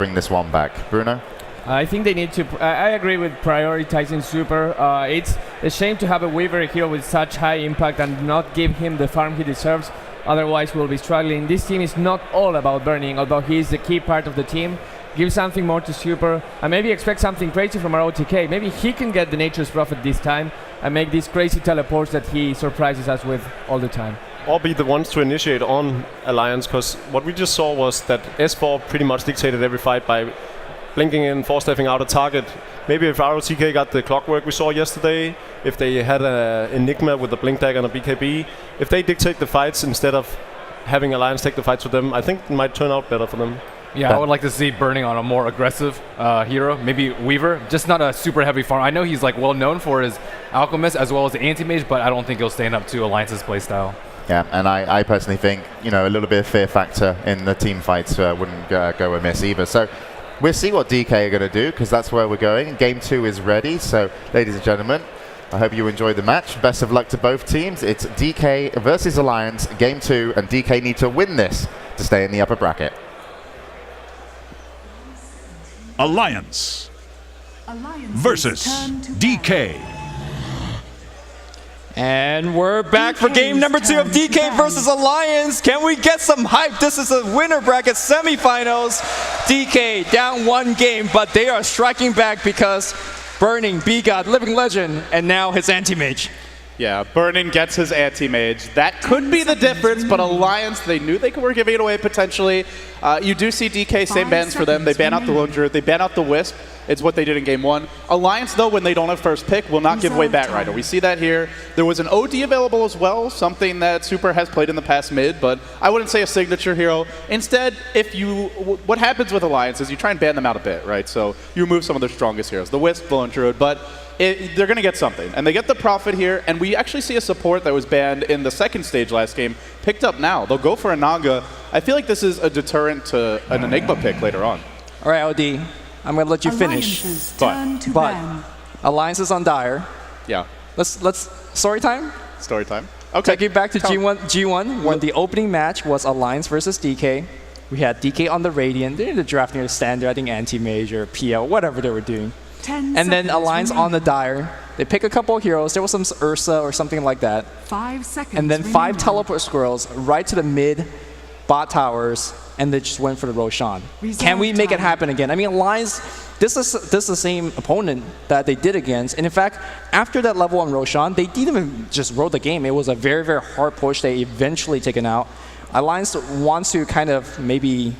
bring this one back. Bruno? I think they need to. I agree with prioritizing Super. It's a shame to have a Weaver hero with such high impact and not give him the farm he deserves. Otherwise, we'll be struggling. This team is not all about burning, although he is the key part of the team. Give something more to Super, and maybe expect something crazy from our OTK. Maybe he can get the Nature's Prophet this time and make these crazy teleports that he surprises us with all the time. Or be the ones to initiate on Alliance, because what we just saw was that S4 pretty much dictated every fight by blinking in, force-stepping out a target. Maybe if ROTK got the clockwork we saw yesterday, if they had an Enigma with a Blink Dagger and a BKB, if they dictate the fights instead of having Alliance take the fights for them, I think it might turn out better for them. Yeah, I would like to see Burning on a more aggressive hero, maybe Weaver, just not a super heavy farm. I know he's like well known for his Alchemist as well as the Anti-Mage, but I don't think he'll stand up to Alliance's playstyle. Yeah, and I personally think, a little bit of fear factor in the team fights wouldn't go amiss either. So we'll see what DK are going to do, because that's where we're going. Game 2 is ready. So, ladies and gentlemen, I hope you enjoyed the match. Best of luck to both teams. It's DK versus Alliance, Game 2, and DK need to win this to stay in the upper bracket. Alliance versus DK. And we're back for game number 2 of DK versus Alliance. Can we get some hype? This is a winner bracket semifinals. DK down 1 game, but they are striking back because Burning, B-God, Living Legend, and now his Anti-Mage. Yeah, Burning gets his Anti-Mage. That could be the difference, but Alliance, they knew they were giving it away potentially. You do see DK, same bans for them. They ban out the Lone Druid, they ban out the Wisp. It's what they did in game 1. Alliance, though, when they don't have first pick, will not give away Batrider. We see that here. There was an OD available as well, something that Super has played in the past mid, but I wouldn't say a signature hero. Instead, what happens with Alliance is you try and ban them out a bit, right? So you remove some of their strongest heroes, the Wisp, the Lone Druid, but they're going to get something. And they get the Prophet here, and we actually see a support that was banned in the second stage last game, picked up now. They'll go for a Naga. I feel like this is a deterrent to an Enigma pick later on. All right, OD. I'm going to let you finish. But Alliance is on Dire. Yeah. Let's story time? Story time. Okay. Take it back to G1 when the opening match was Alliance versus DK. We had DK on the Radiant. They're in the draft near the standard, I think Anti-Mage or PL, whatever they were doing. And then Alliance on the Dire. They pick a couple of heroes. There was some Ursa or something like that. 5 seconds. And then 5 teleport squirrels right to the mid bot towers, and they just went for the Roshan. Can we make it happen again? I mean, Alliance, this is the same opponent that they did against. And in fact, after that level on Roshan, they didn't even just roll the game. It was a very, very hard push. They eventually taken out. Alliance wants to kind of maybe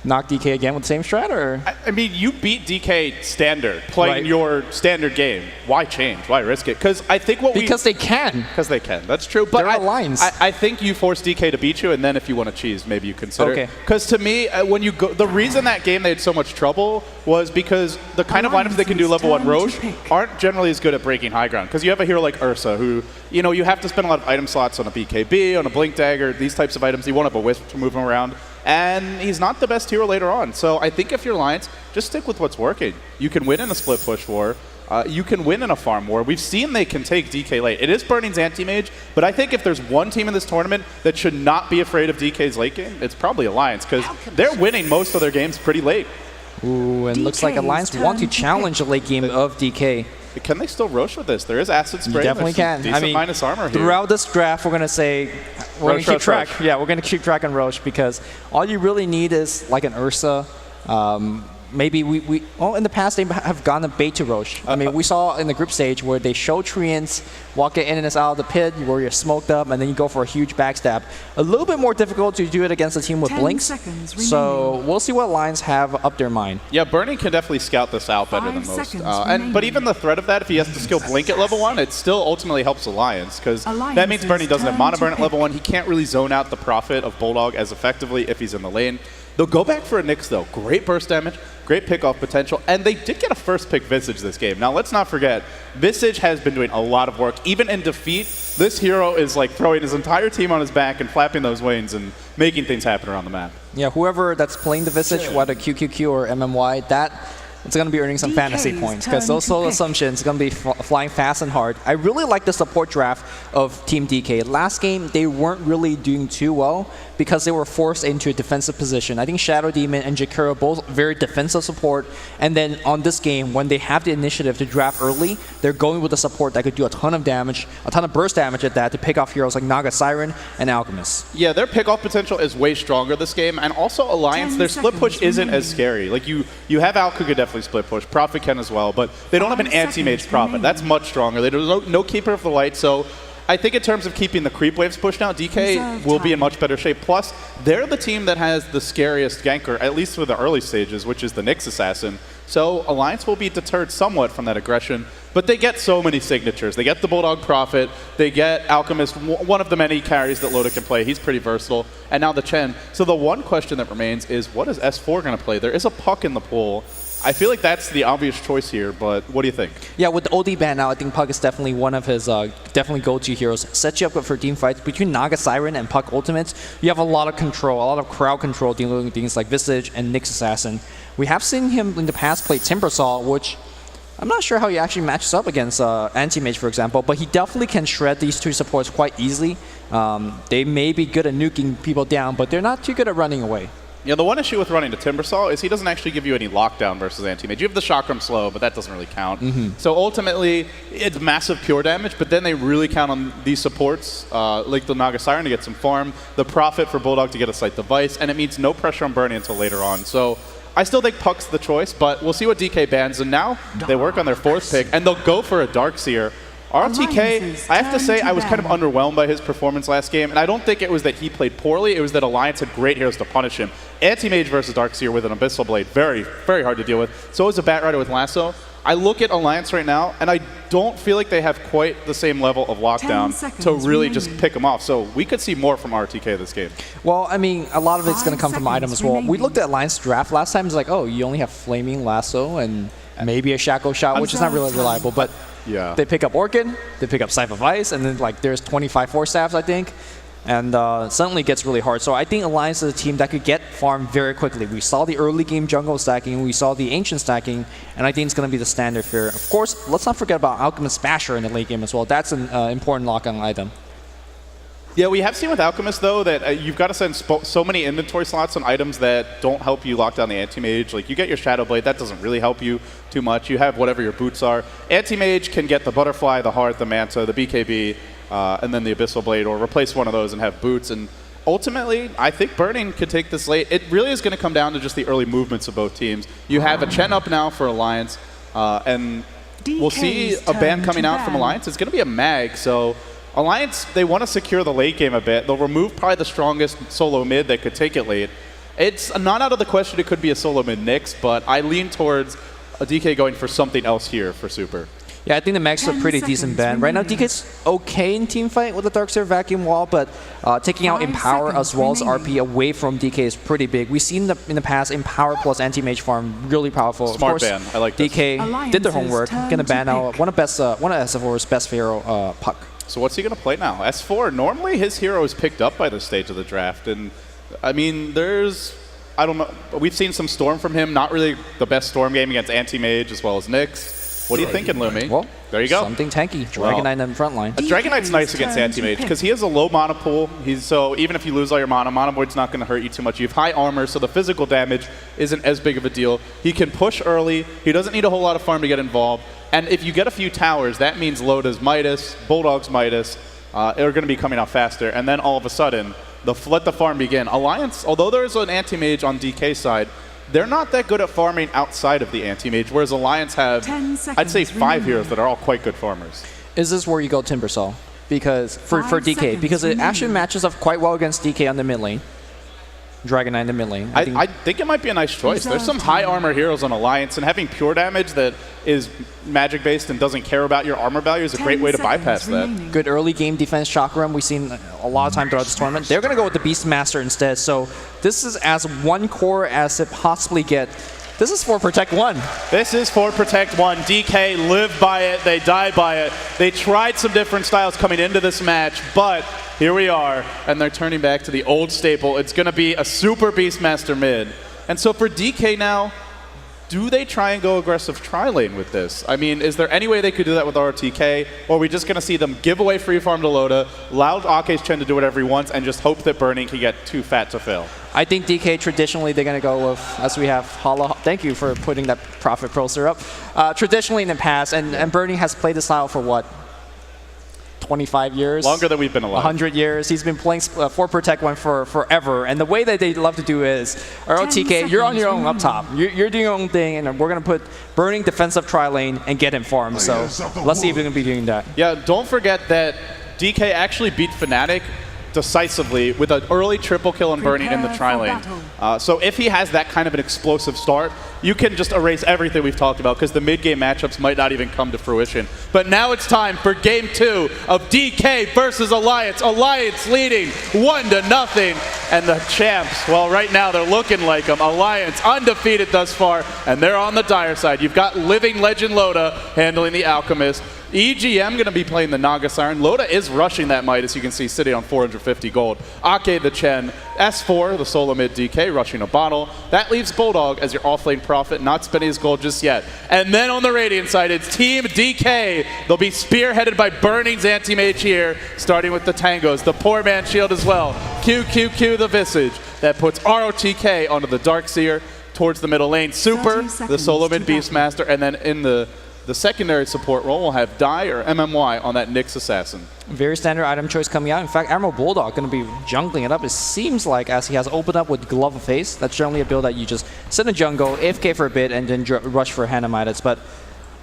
knock DK again with the same strat, or? I mean, you beat DK standard, playing your standard game. Why change? Why risk it? Because I think Because they can. Because they can. That's true. But I think you force DK to beat you, and then if you want to cheese, maybe you consider it. Because to me, when you go, the reason that game they had so much trouble was because the kind of lineups they can do level 1 Roche aren't generally as good at breaking high ground. Because you have a hero like Ursa, who, you have to spend a lot of item slots on a BKB, on a Blink Dagger, these types of items. You won't have a Wisp to move him around. And he's not the best hero later on. So I think if you're Alliance, just stick with what's working. You can win in a split push war. You can win in a farm war. We've seen they can take DK late. It is Burning's Anti-Mage, but I think if there's one team in this tournament that should not be afraid of DK's late game, it's probably Alliance, because they're winning most of their games pretty late. Ooh, and looks like Alliance want to challenge the late game of DK. Can they still Roche with this? There is Acid Spray. You definitely can. I mean, minus armor here. Throughout this draft, we're going to say, we're going to keep track. Yeah, we're going to keep track on Roche, because all you really need is like an Ursa. Maybe in the past, they have gone a bait to Roche. I mean, we saw in the group stage where they show Treants walk in and out of the pit, where you're smoked up, and then you go for a huge backstab. A little bit more difficult to do it against a team with blinks. So we'll see what Alliance have up their mind. Yeah, Burning can definitely scout this out better than most. But even the threat of that, if he has to skill Blink at level 1, it still ultimately helps Alliance, because that means Burning doesn't have Mana Burn at level 1. He can't really zone out the Prophet of Bulldog as effectively if he's in the lane. They'll go back for a Nyx, though. Great burst damage, great pick-off potential, and they did get a first-pick Visage this game. Now, let's not forget, Visage has been doing a lot of work. Even in defeat, this hero is like throwing his entire team on his back and flapping those wings and making things happen around the map. Yeah, whoever that's playing the Visage, whether QQQ or MMY, it's going to be earning some fantasy points, because those solo assumptions are going to be flying fast and hard. I really like the support draft of Team DK. Last game, they weren't really doing too well, because they were forced into a defensive position. I think Shadow Demon and Jakiro both very defensive support, and then on this game, when they have the initiative to draft early, they're going with a support that could do a ton of damage, a ton of burst damage at that, to pick off heroes like Naga Siren and Alchemist. Yeah, their pick-off potential is way stronger this game, and also Alliance, their split push isn't as scary. Like, you have Alku could definitely split push, Prophet can as well, but they don't have an anti-mage Prophet. That's much stronger. There's no Keeper of the Light, so I think in terms of keeping the creep waves pushed out, DK will be in much better shape. Plus, they're the team that has the scariest ganker, at least for the early stages, which is the Nyx Assassin. So Alliance will be deterred somewhat from that aggression, but they get so many signatures. They get the Bulldog Prophet, they get Alchemist, one of the many carries that Loda can play. He's pretty versatile. And now the Chen. So the one question that remains is, what is S4 going to play? There is a Puck in the pool. I feel like that's the obvious choice here, but what do you think? Yeah, with the OD ban now, I think Puck is definitely one of his definitely go-to heroes. Sets you up for team fights. Between Naga Siren and Puck Ultimates, you have a lot of control, a lot of crowd control dealing with things like Visage and Nyx Assassin. We have seen him in the past play Timbersaw, which I'm not sure how he actually matches up against Anti-Mage, for example, but he definitely can shred these two supports quite easily. They may be good at nuking people down, but they're not too good at running away. Yeah, the one issue with running to Timbersaw is he doesn't actually give you any lockdown versus Anti-Mage. You have the Chakram slow, but that doesn't really count. So ultimately, it's massive pure damage, but then they really count on these supports, like the Naga Siren to get some farm, the Prophet for Bulldog to get a Sight Device, and it means no pressure on Bernie until later on. So I still think Puck's the choice, but we'll see what DK bans, and now they work on their fourth pick, and they'll go for a Darkseer. RTK, I have to say, I was kind of underwhelmed by his performance last game, and I don't think it was that he played poorly, it was that Alliance had great heroes to punish him. Anti-Mage versus Darkseer with an Abyssal Blade, very, very hard to deal with. So is a Bat Rider with Lasso. I look at Alliance right now, and I don't feel like they have quite the same level of lockdown to really just pick them off. So we could see more from RTK this game. Well, I mean, a lot of it's going to come from item as well. We looked at Alliance draft last time. It's like, oh, you only have Flaming Lasso and maybe a Shackle Shot, which is not really reliable. But yeah, they pick up Orchid, they pick up Scythe of Ice, and then like there's 25 Force Staffs, I think. And suddenly it gets really hard. So I think Alliance is a team that could get farmed very quickly. We saw the early game jungle stacking, we saw the ancient stacking, and I think it's going to be the standard fare. Of course, let's not forget about Alchemist Basher in the late game as well. That's an important lock-on item. Yeah, we have seen with Alchemist, though, that you've got to send so many inventory slots on items that don't help you lock down the Anti-Mage. Like, you get your Shadow Blade, that doesn't really help you too much. You have whatever your boots are. Anti-Mage can get the Butterfly, the Heart, the Manta, the BKB, and then the Abyssal Blade, or replace one of those and have boots. And ultimately, I think Burning could take this late. It really is going to come down to just the early movements of both teams. You have a Chen up now for Alliance, and we'll see a ban coming out from Alliance. It's going to be a Mag, so Alliance, they want to secure the late game a bit. They'll remove probably the strongest solo mid that could take it late. It's not out of the question it could be a solo mid Nyx, but I lean towards a DK going for something else here for Super. Yeah, I think the Mag's a pretty decent ban. Right now, DK's okay in teamfight with the Darkseer Vacuum Wall, but taking out Empower as well as RP away from DK is pretty big. We've seen in the past Empower plus Anti-Mage farm really powerful. Smart ban. I like this. DK did their homework. Gonna ban out one of SF4's best Pharaoh, Puck. So what's he going to play now? S4, normally his hero is picked up by this stage of the draft. And, I mean, I don't know. We've seen some Storm from him. Not really the best Storm game against Anti-Mage as well as Nyx. What are you thinking, Lumi? Well, there you go. Something tanky. Dragonite in the front line. Dragonite's nice against Anti-Mage because he has a low mana pool. So even if you lose all your Mana Void's not going to hurt you too much. You have high armor, so the physical damage isn't as big of a deal. He can push early. He doesn't need a whole lot of farm to get involved. And if you get a few towers, that means Loda's Midas, Bulldog's Midas are going to be coming out faster. And then all of a sudden, let the farm begin. Alliance, although there's an Anti-Mage on DK's side, they're not that good at farming outside of the Anti-Mage, whereas Alliance have, I'd say, 5 heroes that are all quite good farmers. Is this where you go Timbersaw? Because for DK, because it actually matches up quite well against DK on the mid lane. Dragonite in the mid lane. I think it might be a nice choice. There's some high armor heroes on Alliance, and having pure damage that is magic based and doesn't care about your armor value is a great way to bypass that. Good early game defense Chakram. We've seen a lot of time throughout this tournament. They're going to go with the Beastmaster instead. So this is as one core as it possibly get. This is for Protect 1. This is for Protect 1. DK lived by it. They died by it. They tried some different styles coming into this match, but here we are, and they're turning back to the old staple. It's going to be a super Beastmaster mid. And so for DK now, Do they try and go aggressive tri-lane with this? I mean, is there any way they could do that with ROTK? Or are we just going to see them give away free farm to Loda, allow Ake's Chen to do whatever he wants, and just hope that Burning can get too fat to fail? I think DK traditionally they're going to go with, as we have Hala. Thank you for putting that Prophet Pulsar up. Traditionally in the past, and Burning has played the style for what? 25 years? Longer than we've been alive. 100 years. He's been playing 4 Protect 1 for forever. And the way that they love to do is, ROTK, you're on your own up top. You're doing your own thing, and we're going to put Burning defensive tri-lane and get him farmed. So let's see if we're going to be doing that. Yeah, don't forget that DK actually beat Fnatic decisively with an early triple kill on Burning in the tri-lane. So if he has that kind of an explosive start, you can just erase everything we've talked about because the mid-game matchups might not even come to fruition. But now it's time for Game 2 of DK versus Alliance. Alliance leading 1-0. And the champs, well, right now they're looking like them. Alliance undefeated thus far, and they're on the dire side. You've got living legend Loda handling the Alchemist. EGM going to be playing the Naga Siren. Loda is rushing that Midas, you can see, sitting on 450 gold. Ake the Chen. S4, the solo mid DK, rushing a bottle. That leaves Bulldog as your offlane Prophet, not spending his gold just yet. And then on the Radiant side, it's Team DK. They'll be spearheaded by Burning's anti-mage here, starting with the Tangos, the Poor Man Shield as well. QQQ the Visage. That puts ROTK onto the Darkseer towards the middle lane. Super, the solo mid Beastmaster, and then in the secondary support role, we'll have Dai or MMY on that Nyx Assassin. Very standard item choice coming out. In fact, Admiral Bulldog going to be jungling it up, it seems like, as he has opened up with Glove of Face. That's generally a build that you just sit in the jungle, AFK for a bit, and then rush for Hand of Midas. But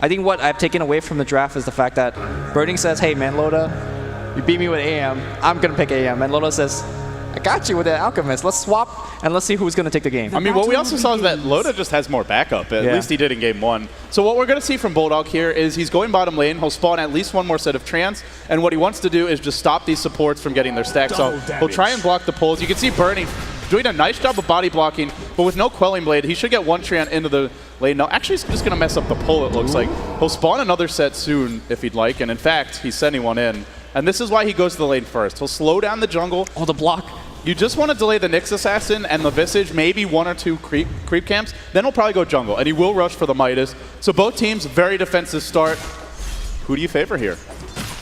I think what I've taken away from the draft is the fact that Burning says, hey man, Loda, you beat me with AM, I'm going to pick AM. And Loda says, I got you with the Alchemist. Let's swap, and let's see who's going to take the game. I mean, what we also saw is that Loda just has more backup. At least he did in Game 1. So what we're going to see from Bulldog here is he's going bottom lane. He'll spawn at least one more set of Trance, and what he wants to do is just stop these supports from getting their stacks. So he'll try and block the pulls. You can see Burning doing a nice job of body blocking, but with no Quelling Blade, he should get one Treant into the lane. No, actually, he's just going to mess up the pull, it looks like. He'll spawn another set soon, if he'd like, and in fact, he's sending one in. And this is why he goes to the lane first. He'll slow down the jungle. Oh, the block. You just want to delay the Nyx Assassin and the Visage, maybe 1 or 2 creep camps. Then he'll probably go jungle, and he will rush for the Midas. So both teams, very defensive start. Who do you favor here?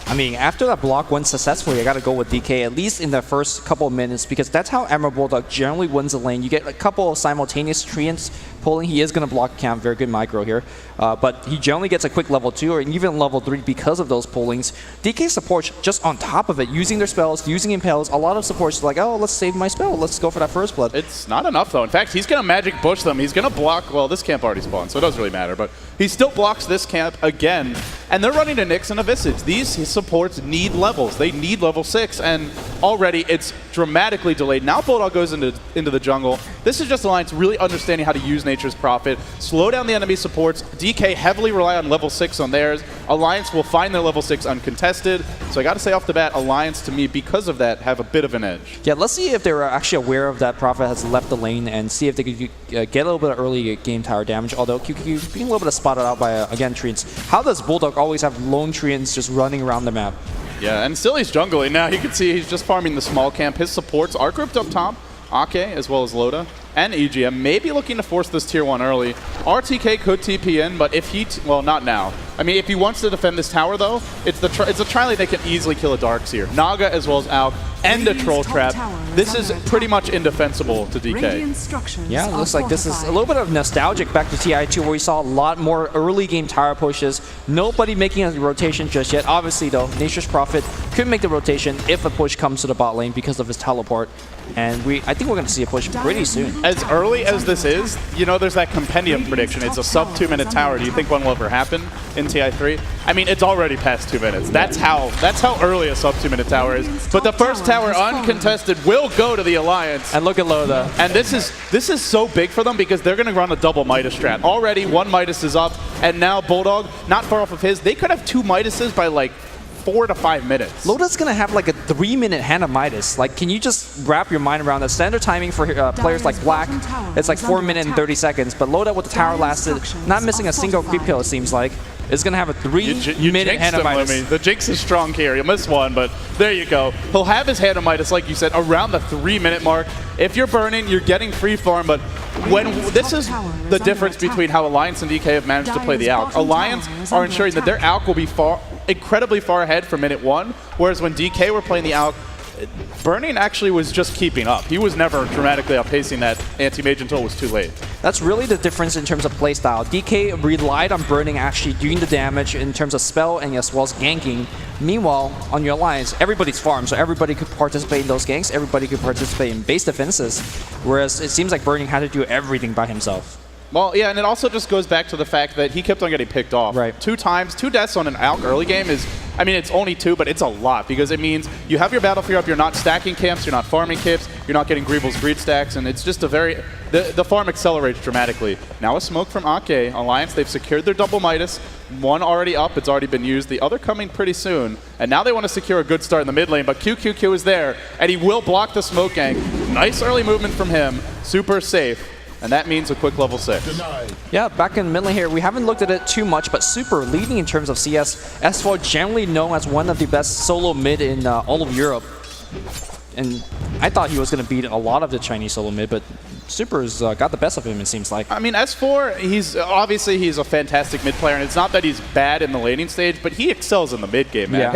I mean, after that block went successfully, I got to go with DK, at least in the first couple of minutes, because that's how Emerald Bulldog generally wins the lane. You get a couple of simultaneous treants pulling. He is going to block camp, very good micro here. But he generally gets a quick level 2 or even level 3 because of those pullings. DK supports just on top of it, using their spells, using impels. A lot of supports are like, oh, let's save my spell. Let's go for that first blood. It's not enough, though. In fact, he's going to magic bush them. He's going to block, well, this camp already spawned, so it doesn't really matter. But he still blocks this camp again. And they're running a Nyx and a Visage. These supports need levels. They need level 6, and already it's dramatically delayed. Now Bulldog goes into the jungle. This is just Alliance really understanding how to use Nature's Prophet, slow down the enemy supports. DK heavily rely on level 6 on theirs. Alliance will find their level 6 uncontested. So I got to say off the bat, Alliance to me, because of that, have a bit of an edge. Yeah, let's see if they were actually aware of that Prophet has left the lane and see if they could get a little bit of early game tower damage. Although QQ being a little bit spotted out by, again, Treants. How does Bulldog always have lone Treants just running around the map? Yeah, and still he's jungling. Now you can see he's just farming the small camp. His supports are grouped up top. Ake as well as Loda and EGM maybe looking to force this tier 1 early. RTK could TP in, but if he, well, not now. I mean, if he wants to defend this tower, though, it's a tri-lane that can easily kill a Darkseer. Naga as well as Alk and a Troll Trap. This is pretty much indefensible to DK. Yeah, it looks like this is a little bit of nostalgic back to TI2 where we saw a lot more early game tower pushes. Nobody making a rotation just yet. Obviously, though, Nature's Prophet could make the rotation if a push comes to the bot lane because of his teleport. And I think we're going to see a push pretty soon. As early as this is, you know, there's that compendium prediction. It's a sub 2-minute tower. Do you think one will ever happen in TI3? I mean, it's already past 2 minutes. That's how early a sub 2-minute tower is. But the first tower uncontested will go to the Alliance. And look at Loda. And this is so big for them because they're going to run a double Midas strat. Already one Midas is up, and now Bulldog, not far off of his. They could have 2 Midases by like 4 to 5 minutes. Loda's going to have like a 3-minute Hand of Midas. Like, can you just wrap your mind around that? Standard timing for players like Black, it's like 4 minutes and 30 seconds. But Loda with the tower lasted, not missing a single creep kill, it seems like. is going to have a 3-minute jinxed him, Hanamitis. Lumi. The jinx is strong here. You'll miss one, but there you go. He'll have his Hanamitis, like you said, around the 3-minute mark. If you're burning, you're getting free farm, but this is the difference between how Alliance and DK have managed to play the Alk. Alliance are ensuring that their Alk will be incredibly far ahead for minute 1, whereas when DK were playing the Alk, Burning actually was just keeping up. He was never dramatically outpacing that anti-mage until it was too late. That's really the difference in terms of playstyle. DK relied on Burning actually doing the damage in terms of spell and as well as ganking. Meanwhile, on your Alliance, everybody's farm, so everybody could participate in those ganks, everybody could participate in base defenses, whereas it seems like Burning had to do everything by himself. Well, yeah, and it also just goes back to the fact that he kept on getting picked off. Right. 2 deaths on an Alk early game is, I mean, it's only 2, but it's a lot because it means you have your Battle Fear up, you're not stacking camps, you're not farming camps, you're not getting Greevil's greed stacks, and it's just a very, the farm accelerates dramatically. Now a smoke from Ake. Alliance, they've secured their double Midas. One already up, it's already been used. The other coming pretty soon. And now they want to secure a good start in the mid lane, but QQQ is there, and he will block the smoke gang. Nice early movement from him, super safe. And that means a quick level 6. Yeah, back in mid lane here, we haven't looked at it too much, but Super leading in terms of CS. S4 generally known as one of the best solo mid in all of Europe. And I thought he was going to beat a lot of the Chinese solo mid, but Super's got the best of him, it seems like. I mean, S4, he's a fantastic mid player, and it's not that he's bad in the laning stage, but he excels in the mid game, man. Yeah,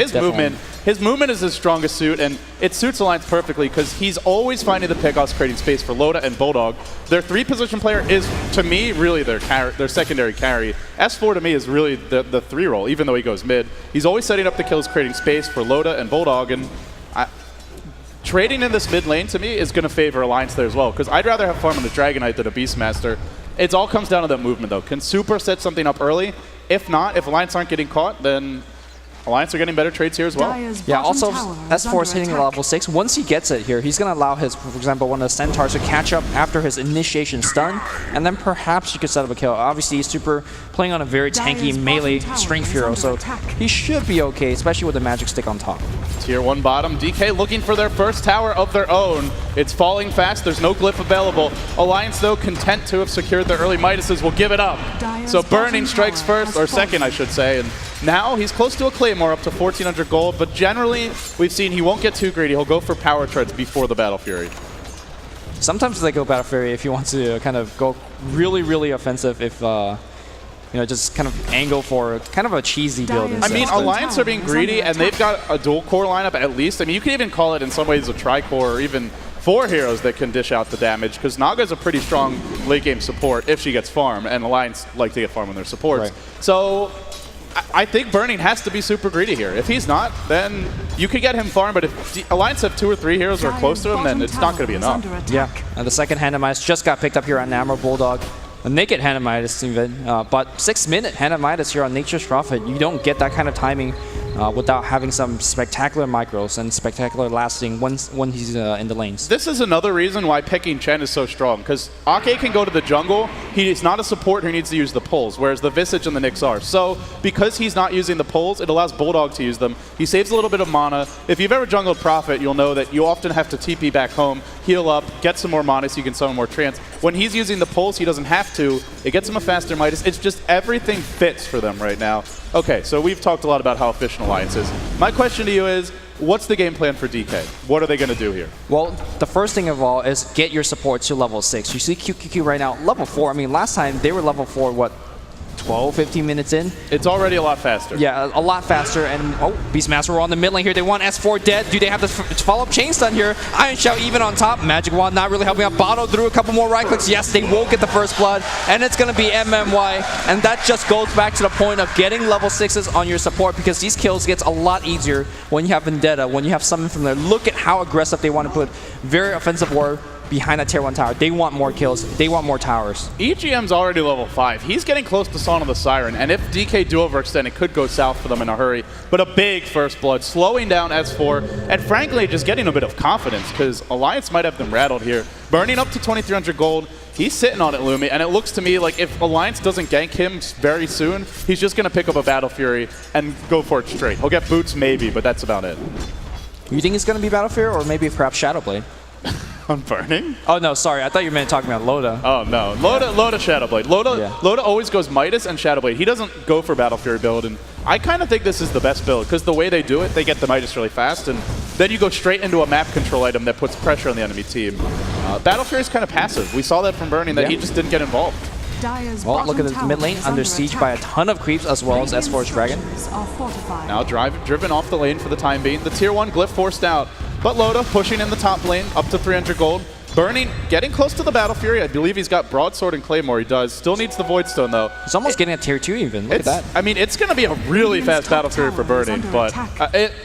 his movement is his strongest suit, and it suits Alliance perfectly because he's always finding the pickoffs, creating space for Loda and Bulldog. Their 3-position player is, to me, really their secondary carry. S4 to me is really the 3 role, even though he goes mid. He's always setting up the kills, creating space for Loda and Bulldog, and trading in this mid lane, to me, is going to favor Alliance there as well, because I'd rather have farm on the Dragon Knight than a Beastmaster. It all comes down to that movement, though. Can Super set something up early? If not, if Alliance aren't getting caught, then Alliance are getting better trades here as well. Yeah, also, S4's hitting level 6. Once he gets it here, he's going to allow his, for example, one of the Centaurs to catch up after his initiation stun, and then perhaps you could set up a kill. Obviously, he's Super playing on a very tanky melee strength hero, so he should be okay, especially with the magic stick on top. Tier 1 bottom, DK looking for their first tower of their own. It's falling fast, there's no glyph available. Alliance, though, content to have secured their early Midases, will give it up. So Burning strikes first, or second, I should say, and now he's close to a Claymore, up to 1,400 gold, but generally, we've seen he won't get too greedy. He'll go for power treads before the Battle Fury. Sometimes they go Battle Fury if you want to kind of go really, really offensive, if you know, just kind of angle for kind of a cheesy build. I mean, Alliance are being greedy, and they've got a dual core lineup at least. I mean, you could even call it in some ways a tri-core, or even 4 heroes that can dish out the damage, because Naga's a pretty strong late game support if she gets farm, and Alliance like to get farm when they're supports. Right. So I think Burning has to be super greedy here. If he's not, then you could get him farm, but if Alliance have 2 or 3 heroes who are close to him, then it's not going to be enough. Yeah, and the second Hanamitis just got picked up here on Namor Bulldog. A naked Hanamitis even, but 6-minute Hanamitis here on Nature's Prophet. You don't get that kind of timing without having some spectacular micros and spectacular lasting when he's in the lanes. This is another reason why picking Chen is so strong, because Ake can go to the jungle. He's not a support who needs to use the pulls, whereas the Visage and the Nyx are. So because he's not using the pulls, it allows Bulldog to use them. He saves a little bit of mana. If you've ever jungled Prophet, you'll know that you often have to TP back home, heal up, get some more mana so you can summon more trance. When he's using the pulls, he doesn't have to. It gets him a faster Midas. It's just everything fits for them right now. Okay, so we've talked a lot about how efficient Alliance is. My question to you is, what's the game plan for DK? What are they going to do here? Well, the first thing of all is get your support to level 6. You see QQQ right now, level 4. I mean, last time they were level 4, what, 12, 15 minutes in? It's already a lot faster. Yeah, a lot faster. And, oh, Beastmaster are on the mid lane here. They want S4 dead. Do they have the follow-up chain stun here? Iron Shout even on top. Magic Wand not really helping out. Botto through a couple more right clicks. Yes, they will get the first blood. And it's going to be MMY. And that just goes back to the point of getting level 6s on your support, because these kills gets a lot easier when you have Vendetta, when you have someone from there. Look at how aggressive they want to put. Very offensive war behind that tier 1 tower. They want more kills. They want more towers. EGM's already level 5. He's getting close to Song of the Siren, and if DK do overextend, it could go south for them in a hurry. But a big first blood, slowing down S4, and frankly, just getting a bit of confidence, because Alliance might have them rattled here. Burning up to 2,300 gold. He's sitting on it, Lumi, and it looks to me like if Alliance doesn't gank him very soon, he's just going to pick up a Battle Fury and go for it straight. He'll get boots maybe, but that's about it. You think it's going to be Battle Fury, or maybe perhaps Shadowblade? On Burning? Oh no, sorry. I thought you meant talking about Loda. Oh no, Loda Shadowblade. Yeah. Loda always goes Midas and Shadowblade. He doesn't go for Battle Fury build, and I kind of think this is the best build because the way they do it, they get the Midas really fast, and then you go straight into a map control item that puts pressure on the enemy team. Battle Fury is kind of passive. We saw that from Burning that he just didn't get involved. Well, look at the mid lane under siege by a ton of creeps as well as S4's Dragon. Now driven off the lane for the time being. The tier 1 glyph forced out, but Loda pushing in the top lane up to 300 gold. Burning, getting close to the Battle Fury. I believe he's got Broadsword and Claymore. He does. Still needs the Void Stone, though. He's almost getting a tier 2 even. Look at that. I mean, it's going to be a really fast Battle Fury for Burning, but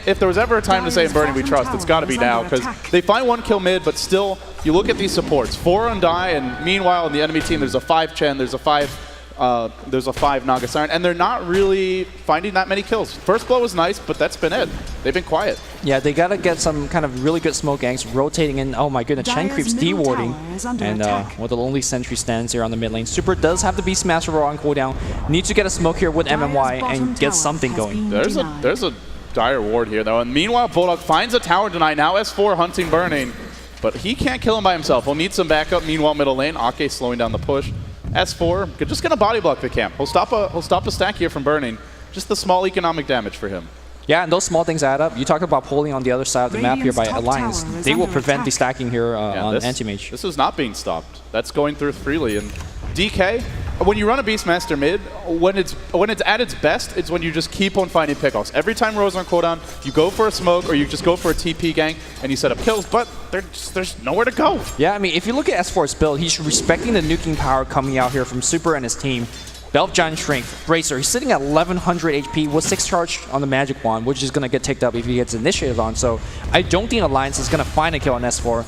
if there was ever a time to say in Burning we trust, it's got to be now, because they find 1 kill mid, but still, you look at these supports. 4 Undie, and meanwhile, in the enemy team, there's a 5 Chen, there's a 5 Naga Siren, and they're not really finding that many kills. First blow was nice, but that's been it. They've been quiet. Yeah, they gotta get some kind of really good smoke ganks rotating in. Oh my goodness, Chen creeps dewarding, and well, the Lonely Sentry stands here on the mid lane. Super does have the Beast Smash Roar on cooldown. Needs to get a smoke here with MMY and get something going. There's a dire ward here though, and meanwhile Bulldog finds a tower deny. Now S4 hunting Burning, but he can't kill him by himself. He'll need some backup. Meanwhile, middle lane, Ake slowing down the push. S4 just gonna body block the camp. He'll stop a stack here from Burning. Just the small economic damage for him. Yeah, and those small things add up. You talk about pulling on the other side of the map here by Alliance. They will prevent the stacking here on Anti-Mage. This is not being stopped. That's going through freely. And DK, when you run a Beastmaster mid, when it's at its best, it's when you just keep on finding pickoffs. Every time Rose on cooldown, you go for a smoke or you just go for a TP gank and you set up kills, but there's nowhere to go. Yeah, I mean, if you look at S4's build, he's respecting the nuking power coming out here from Super and his team. Belf Giant Strength, Bracer, he's sitting at 1100 HP with 6 charge on the Magic Wand, which is going to get ticked up if he gets initiative on. So I don't think Alliance is going to find a kill on S4.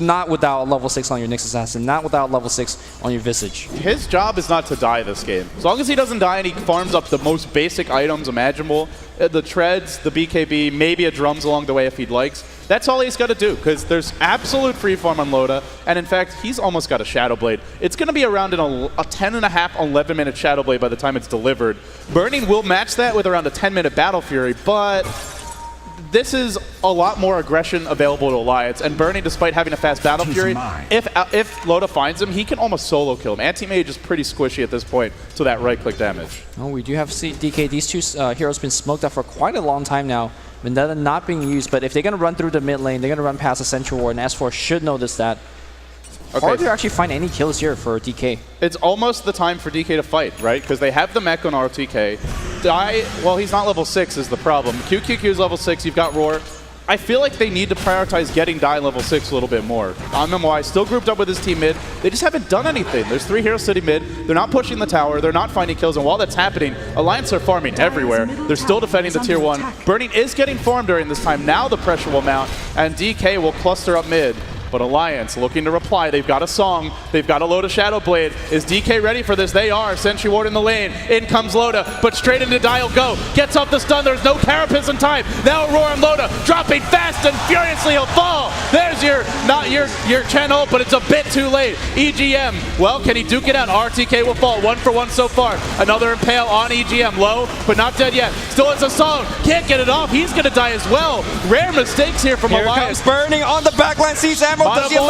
Not without level 6 on your Nyx Assassin, not without level 6 on your Visage. His job is not to die this game. As long as he doesn't die and he farms up the most basic items imaginable, the treads, the BKB, maybe a drums along the way if he likes, that's all he's got to do, because there's absolute free farm on Loda, and in fact, he's almost got a Shadow Blade. It's going to be around a 10.5, 11-minute Shadow Blade by the time it's delivered. Burning will match that with around a 10-minute Battle Fury, but this is a lot more aggression available to Alliance, and Burning, despite having a fast Battle Fury, if Loda finds him, he can almost solo kill him. Anti-Mage is pretty squishy at this point to that right-click damage. Oh, we do have DK. These two heroes been smoked out for quite a long time now. Vendetta not being used, but if they're going to run through the mid lane, they're going to run past the Central Ward, and S4 should notice that. Okay. Hard to actually find any kills here for DK. It's almost the time for DK to fight, right? Because they have the mech on RTK. Well, he's not level 6 is the problem. QQQ is level 6, you've got Roar. I feel like they need to prioritize getting Die level 6 a little bit more. MMY still grouped up with his team mid. They just haven't done anything. There's 3 heroes sitting mid. They're not pushing the tower. They're not finding kills. And while that's happening, Alliance are farming everywhere. They're still defending the tier 1. Burning is getting farmed during this time. Now the pressure will mount, and DK will cluster up mid. But Alliance looking to reply. They've got a song. They've got a Loda Shadow Blade. Is DK ready for this? They are. Sentry Ward in the lane. In comes Loda, but straight into Dial Go. Gets off the stun. There's no Carapace in time. Now Roar and Loda dropping fast and furiously. He'll fall. There's not your Chen ult, but it's a bit too late. EGM. Well, can he duke it out? RTK will fall. 1 for 1 so far. Another Impale on EGM. Low, but not dead yet. Still has a song. Can't get it off. He's going to die as well. Rare mistakes here from Alliance. Here comes Burning on the backline. Sees ammo. Does he have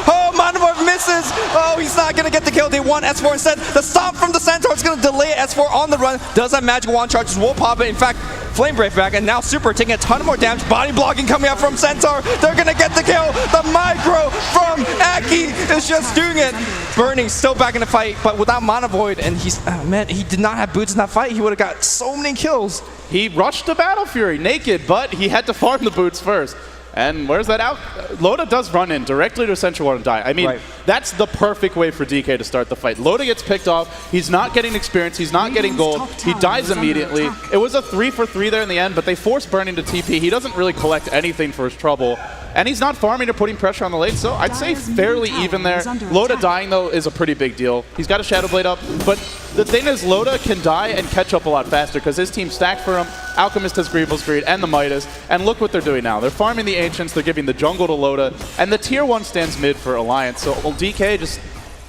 Oh, Manavoy misses. Oh, he's not going to get the kill. They want S4 instead. The stomp from the Centaur is going to delay S4 on the run. Does have Magic Wand charges. Will pop it. In fact, Flame Brave back, and now Super taking a ton more damage. Body blocking coming out from Centaur. They're going to get the kill. The micro from Aki is just doing it. Burning still back in the fight, but without Mana Void, and he's, man, he did not have boots in that fight. He would have got so many kills. He rushed to Battle Fury naked, but he had to farm the boots first. And where's that out? Loda does run in directly to Central Ward and die. I mean, that's the perfect way for DK to start the fight. Loda gets picked off. He's not getting experience. He's not getting gold. He dies immediately. It was a 3 for 3 there in the end, but they forced Burning to TP. He doesn't really collect anything for his trouble. And he's not farming or putting pressure on the lane, so I'd say fairly even there. Loda dying, though, is a pretty big deal. He's got a Shadow Blade up, but the thing is Loda can die and catch up a lot faster because his team stacked for him. Alchemist has Grievel's Greed and the Midas, and look what they're doing now. They're farming the Ancients, they're giving the jungle to Loda, and the tier 1 stands mid for Alliance, so DK just...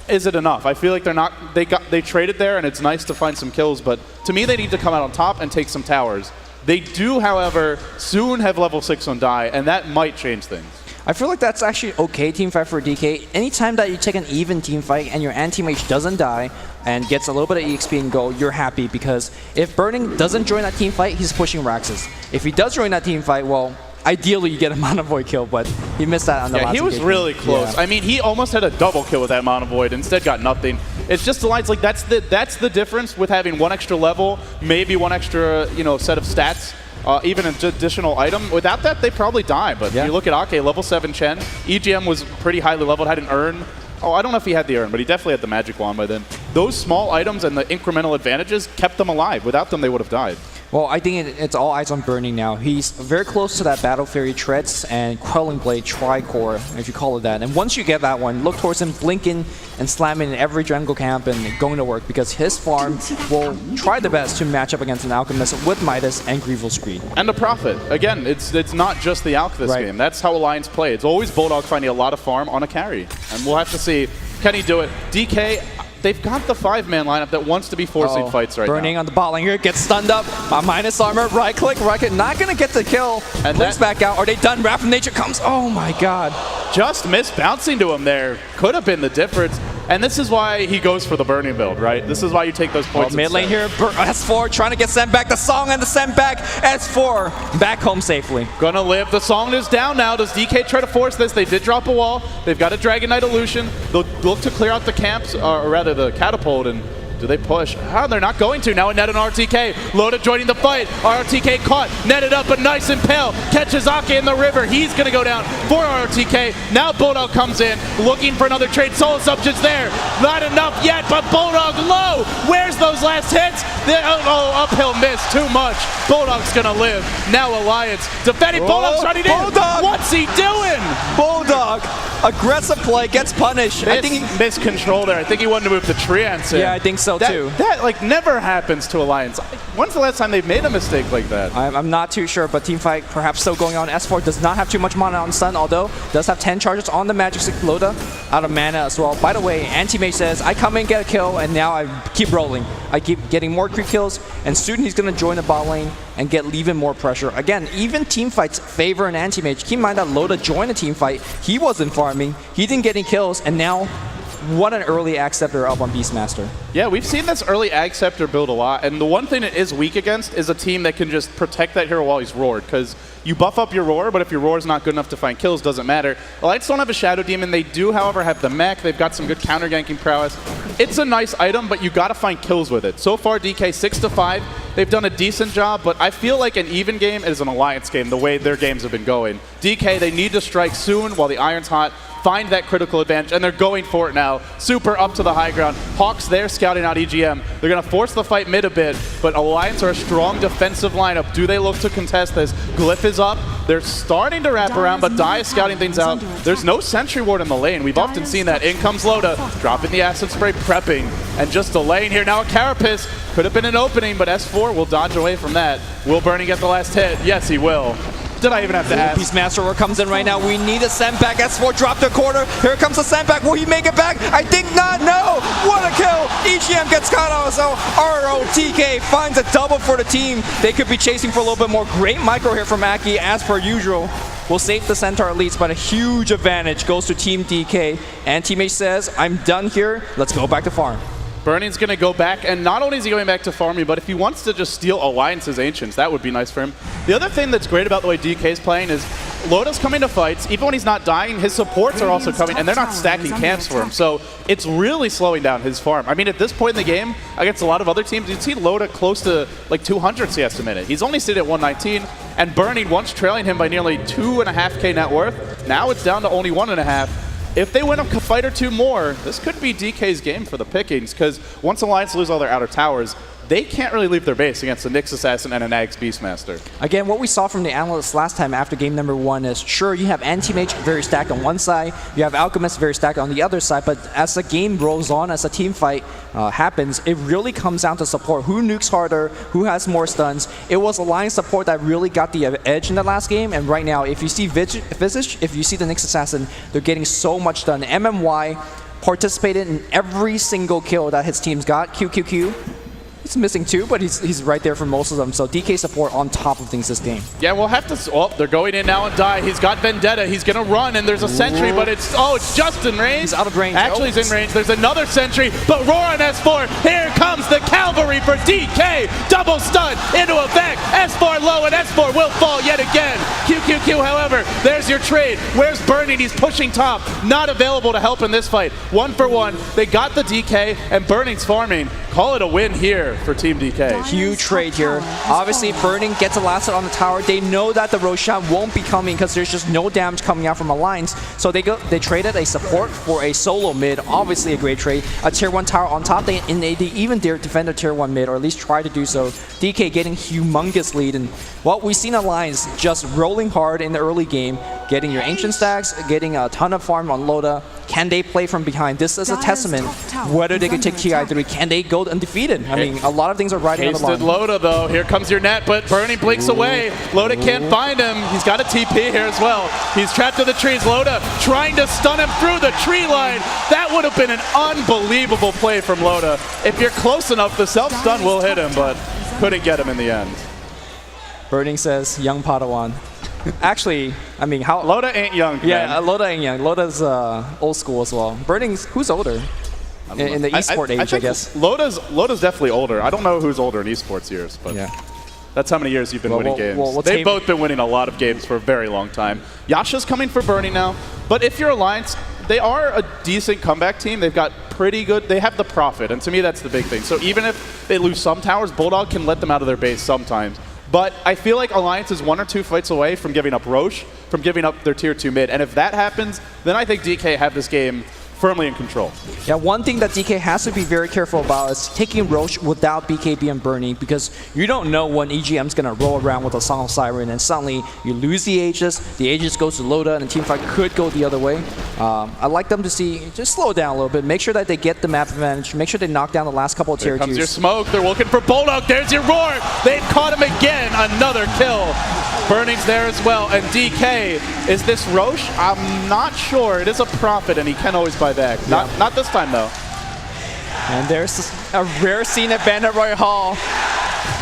Is it enough? I feel like they're not... They traded there, and it's nice to find some kills, but to me they need to come out on top and take some towers. They do, however, soon have level 6 on Die, and that might change things. I feel like that's actually okay team fight for DK. Anytime that you take an even team fight and your anti-mage doesn't die and gets a little bit of EXP and go, you're happy, because if Burning doesn't join that team fight, he's pushing Raxus. If he does join that team fight, well, ideally you get a Mana Void kill, but he missed that on the last he was engagement. really close. Yeah. I mean, he almost had a double kill with that Mana Void, instead got nothing. It's just the lines, like that's the difference with having one extra level, maybe one extra set of stats. Even an additional item. Without that, they probably die. But you look at Ake, level 7 Chen. EGM was pretty highly leveled, had an urn. Oh, I don't know if he had the urn, but he definitely had the magic wand by then. Those small items and the incremental advantages kept them alive. Without them, they would have died. Well, I think it's all eyes on Burning now. He's very close to that Battle Fury Treads and Quelling Blade Tricore, if you call it that. And once you get that one, look towards him blinking and slamming in every jungle camp and going to work, because his farm will try the best to match up against an Alchemist with Midas and Greevil Screed. And a Prophet. Again, it's not just the Alch this game. That's how Alliance play. It's always Bulldog finding a lot of farm on a carry. And we'll have to see, can he do it? DK, they've got the 5-man lineup that wants to be forcing fights right now. Burning on the bot lane here, gets stunned up. Minus armor, right click, not gonna get the kill. And Blinks back out. Are they done? Wrath of Nature comes. Oh my god. Just missed bouncing to him there. Could have been the difference. And this is why he goes for the Burning build, right? This is why you take those points. Mid lane here, S4 trying to get sent back. The Song and the sent back. S4 back home safely. Gonna live. The Song is down now. Does DK try to force this? They did drop a wall. They've got a Dragon Knight Illusion. They'll look to clear out the camps, or rather the catapult, and do they push? Oh, they're not going to. Now a net and RTK. Loda joining the fight. RTK caught. Netted up, but nice and pale. Catches Ake in the river. He's going to go down for RTK. Now Bulldog comes in, looking for another trade. Soul Substance there. Not enough yet, but Bulldog low. Where's those last hits? Uphill miss. Too much. Bulldog's going to live. Now Alliance defending. Bulldog's running in. What's he doing? Bulldog. Aggressive play, gets punished. I think he missed control there. I think he wanted to move the Treants in. Yeah, I think so too. That like never happens to Alliance. When's the last time they've made a mistake like that? I'm not too sure, but teamfight perhaps still going on. S4 does not have too much mana on stun, although does have 10 charges on the Magic Stick. Loda out of mana as well. By the way, Anti-Mage says, I come in, get a kill, and now I keep rolling. I keep getting more creep kills, and soon he's going to join the bot lane and get even more pressure. Again, even team fights favor an Anti-Mage. Keep in mind that Loda joined a team fight. He wasn't farming. He didn't get any kills, and now what an early Ag Scepter up on Beastmaster. Yeah, we've seen this early Ag Scepter build a lot, and the one thing it is weak against is a team that can just protect that hero while he's roared, because you buff up your roar, but if your roar is not good enough to find kills, doesn't matter. Alliance don't have a Shadow Demon. They do, however, have the mech. They've got some good counter-ganking prowess. It's a nice item, but you got to find kills with it. So far, DK 6-5. They've done a decent job, but I feel like an even game is an Alliance game, the way their games have been going. DK, they need to strike soon while the iron's hot, find that critical advantage, and they're going for it now. Super up to the high ground. Hawks there scouting out EGM. They're going to force the fight mid a bit, but Alliance are a strong defensive lineup. Do they look to contest this? Glyph is up. They're starting to wrap around, but Dai is scouting things out. There's no Sentry Ward in the lane. We've often seen that. In comes Loda, dropping the Acid Spray, prepping, and just delaying here. Now a Carapace. Could have been an opening, but S4 will dodge away from that. Will Burning get the last hit? Yes, he will. Did I even have to ask? Beastmaster comes in right now. We need a send back. S4 dropped a quarter. Here comes the send back. Will he make it back? I think not. No. What a kill. EGM gets caught out. So ROTK finds a double for the team. They could be chasing for a little bit more. Great micro here from Aki as per usual. Will save the Centaur elites, but a huge advantage goes to Team DK. And Teammate says, I'm done here. Let's go back to farm. Burning's going to go back, and not only is he going back to farming, but if he wants to just steal Alliance's Ancients, that would be nice for him. The other thing that's great about the way DK's playing is Loda's coming to fights. Even when he's not dying, his supports are also coming, and they're not stacking camps for him. So it's really slowing down his farm. I mean, at this point in the game, against a lot of other teams, you'd see Loda close to like 200 CS a minute. He's only sitting at 119, and Burning once trailing him by nearly 2.5k net worth. Now it's down to only 1.5. If they win a fight or two more, this could be DK's game for the pickings, because once Alliance lose all their outer towers, they can't really leave their base against a Nyx Assassin and an Ags Beastmaster. Again, what we saw from the analysts last time after game number 1 is, sure, you have Anti-Mage very stacked on one side, you have Alchemist very stacked on the other side, but as the game rolls on, as a team fight happens, it really comes down to support. Who nukes harder, who has more stuns. It was Alliance support that really got the edge in the last game, and right now, if you see Visage, if you see the Nyx Assassin, they're getting so much done. MMY participated in every single kill that his teams got. QQQ. He's missing 2, but he's right there for most of them. So DK support on top of things this game. Yeah, we'll have to. Oh, they're going in now and die. He's got Vendetta. He's going to run, and there's a sentry, but it's just in range. He's out of range. Actually, he's in range. There's another sentry, but Roar on S4. Here comes the cavalry for DK. Double stun into a back. S4 low, and S4 will fall yet again. QQQ, however, there's your trade. Where's Burning? He's pushing top. Not available to help in this fight. 1 for 1. They got the DK, and Burning's farming. Call it a win here for Team DK. Huge trade here. Obviously, Burning gets a last hit on the tower. They know that the Roshan won't be coming because there's just no damage coming out from Alliance. So they traded a support for a solo mid. Obviously a great trade. A tier 1 tower on top. They even dare defend a tier 1 mid, or at least try to do so. DK getting humongous lead. And well, we've seen Alliance just rolling hard in the early game, getting your ancient stacks, getting a ton of farm on Loda. Can they play from behind? This is a testament whether they can take TI3. Can they go undefeated? I mean, a lot of things are riding on the line. Hasted Loda, though. Here comes your net, but Burning blinks away. Loda can't find him. He's got a TP here as well. He's trapped in the trees. Loda trying to stun him through the tree line. That would have been an unbelievable play from Loda. If you're close enough, the self-stun will hit him, but couldn't get him in the end. Burning says, young Padawan. Actually, I mean, how... Loda ain't young, Yeah, Loda ain't young. Loda's old school as well. Burning's... Who's older? In the esport age, I guess. Loda's definitely older. I don't know who's older in esports years, but yeah. That's how many years you've been winning games. They've both been winning a lot of games for a very long time. Yasha's coming for Burning now, but if you're Alliance, they are a decent comeback team. They've got pretty good... They have the profit, and to me, that's the big thing. So even if they lose some towers, Bulldog can let them out of their base sometimes. But I feel like Alliance is 1 or 2 fights away from giving up Roche, from giving up their tier 2 mid. And if that happens, then I think DK have this game firmly in control. Yeah, one thing that DK has to be very careful about is taking Roche without BKB and Burning, because you don't know when EGM's going to roll around with a Song of Siren and suddenly you lose the Aegis goes to Loda, and the teamfight could go the other way. I'd like them to just slow down a little bit, make sure that they get the map advantage, make sure they knock down the last couple of tier 2s. Here comes your smoke, they're looking for Bulldog, there's your Roar! They've caught him again, another kill. Burning's there as well, and DK, is this Roche? I'm not sure, it is a Prophet and he can always buy back. Yeah. Not this time though. And there's a rare scene at Bandit Royale Hall.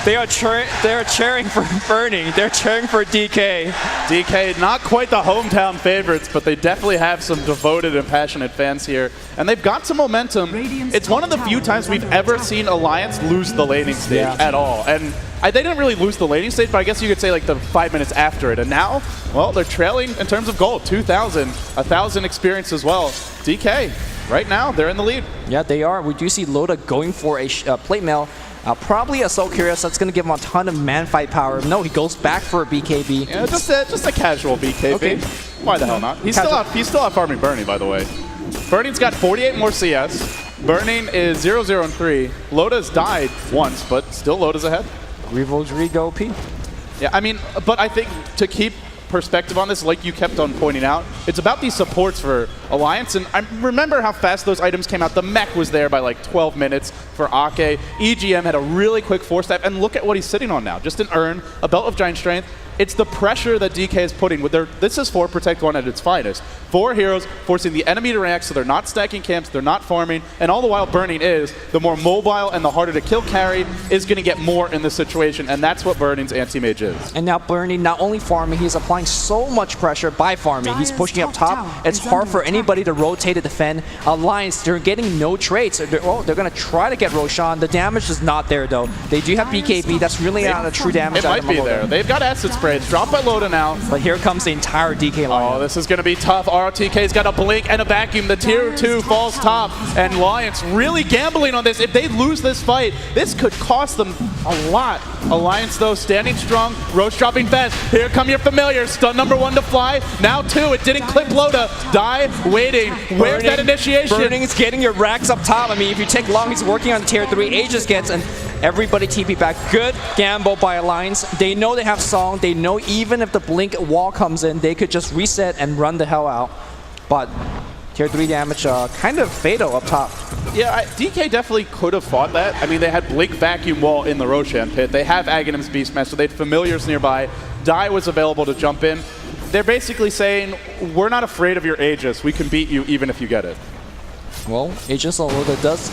They are cheering for Burning. They're cheering for DK. DK, not quite the hometown favorites, but they definitely have some devoted and passionate fans here. And they've got some momentum. It's one of the few times we've ever seen Alliance lose the laning stage at all. And they didn't really lose the laning stage, but I guess you could say like the 5 minutes after it. And now, well, they're trailing in terms of gold. 2,000, 1,000 experience as well. DK, right now, they're in the lead. Yeah, they are. We do see Loda going for a plate mail. Probably a Soul Curious that's going to give him a ton of man fight power. No, he goes back for a BKB. Yeah, just a casual BKB. Okay. Why the hell not? He's still out farming Burning, by the way. Burning's got 48 more CS. Burning is 0-0 and 3. Loda's died once, but still Loda's ahead. Rigo OP. Yeah, I mean, but I think to keep perspective on this, like you kept on pointing out, it's about these supports for Alliance, and I remember how fast those items came out. The mech was there by like 12 minutes for Ake. EGM had a really quick 4-step, and look at what he's sitting on now. Just an urn, a belt of giant strength. It's the pressure that DK is putting with their... This is 4 Protect 1 at its finest. 4 heroes forcing the enemy to react, so they're not stacking camps, they're not farming, and all the while Burning is the more mobile and the harder to kill carry is going to get more in this situation, and that's what Burning's anti-mage is. And now Burning not only farming, he's applying so much pressure by farming. He's pushing up top. It's hard for anybody to rotate and defend. Alliance, they're getting no trades. They're going to try to get Roshan. The damage is not there, though. They do have BKB. That's really not a true damage. It might be there. They've got acid spray. It's dropped by Loda now. But here comes the entire DK line. Oh, this is going to be tough. RTK's got a blink and a vacuum. The tier 2 falls top, and Alliance really gambling on this. If they lose this fight, this could cost them a lot. Alliance, though, standing strong. Roche dropping fast. Here come your familiars. Stun number 1 to fly. Now 2. It didn't clip Loda. Die waiting. Where's that initiation? Burning's getting your racks up top. I mean, if you take long, he's working on tier 3. Aegis gets, and everybody TP back. Good gamble by Alliance. They know they have Song. They know even if the blink wall comes in, they could just reset and run the hell out. But tier 3 damage, kind of fatal up top. Yeah, DK definitely could have fought that. I mean, they had Blink Vacuum Wall in the Roshan pit. They have Aghanim's Beastmaster, so they had familiars nearby. Dai was available to jump in. They're basically saying, we're not afraid of your Aegis. We can beat you even if you get it. Well, Aegis on Loda does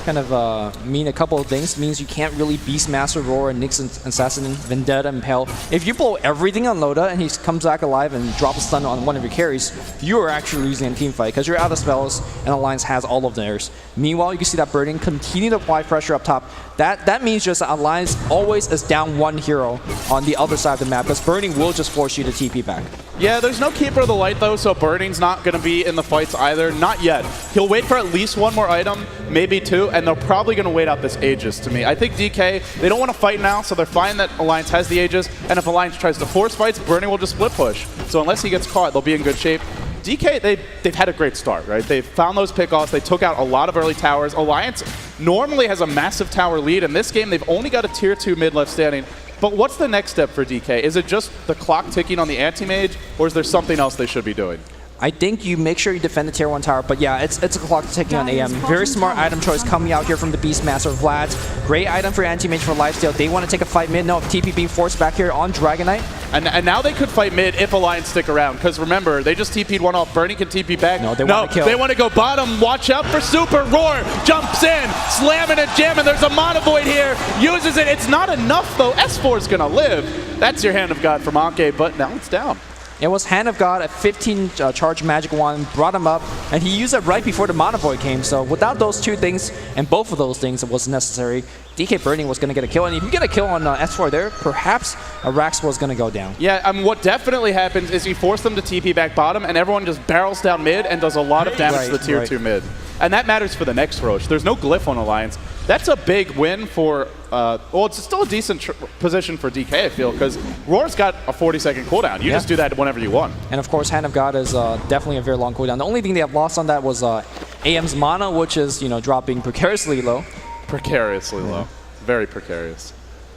kind of mean a couple of things. It means you can't really Beastmaster, Roar, and Nyx, Assassin, Vendetta, Impale. If you blow everything on Loda and he comes back alive and drops a stun on one of your carries, you are actually losing a team fight because you're out of spells and Alliance has all of theirs. Meanwhile, you can see that Burning continue to apply pressure up top. That means just that Alliance always is down one hero on the other side of the map because Burning will just force you to TP back. Yeah, there's no Keeper of the Light though, so Burning's not going to be in the fights either. Not yet. He'll wait for at least one more item, maybe two, and they're probably going to wait out this Aegis to me. I think DK, they don't want to fight now, so they're fine that Alliance has the Aegis, and if Alliance tries to force fights, Burning will just split push. So unless he gets caught, they'll be in good shape. DK, they've had a great start, right? They've found those pickoffs. They took out a lot of early towers. Alliance normally has a massive tower lead. In this game, they've only got a tier 2 mid left standing. But what's the next step for DK? Is it just the clock ticking on the anti-mage, or is there something else they should be doing? I think you make sure you defend the tier 1 tower, but yeah, it's a clock ticking on AM. Very smart item choice coming out here from the Beastmaster Vlad. Great item for anti-mage for lifesteal. They want to take a fight mid. No, TP being forced back here on Dragon Knight. And now they could fight mid if Alliance stick around, because remember, they just TP'd one off. Burning can TP back. No, they want to kill. They want to go bottom. Watch out for Super. Roar jumps in, slamming a gem, and there's a Mana Void here. Uses it. It's not enough, though. S4 is going to live. That's your Hand of God from Anke, but now it's down. It was Hand of God at 15 charge Magic Wand, brought him up, and he used it right before the Mana Void came. So without those two things, and both of those things, it was necessary. DK Burning was going to get a kill, and if you get a kill on S4 there, perhaps Rax was going to go down. Yeah, what definitely happens is you force them to TP back bottom, and everyone just barrels down mid and does a lot of damage to the tier 2 mid. And that matters for the next Roche. There's no Glyph on Alliance. That's a big win for, well, it's still a decent position for DK, I feel, because Roar's got a 40-second cooldown. You just do that whenever you want. And of course, Hand of God is definitely a very long cooldown. The only thing they have lost on that was AM's mana, which is, dropping precariously low. Precariously low. Very precarious.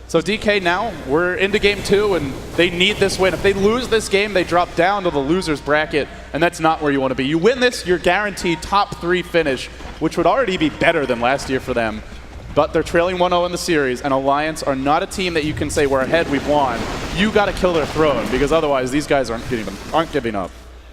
So DK now, we're into game 2, and they need this win. If they lose this game, they drop down to the loser's bracket, and that's not where you want to be. You win this, you're guaranteed top 3 finish, which would already be better than last year for them. But they're trailing 1-0 in the series, and Alliance are not a team that you can say, we're ahead, we've won. You got to kill their throne, because otherwise these guys aren't giving up.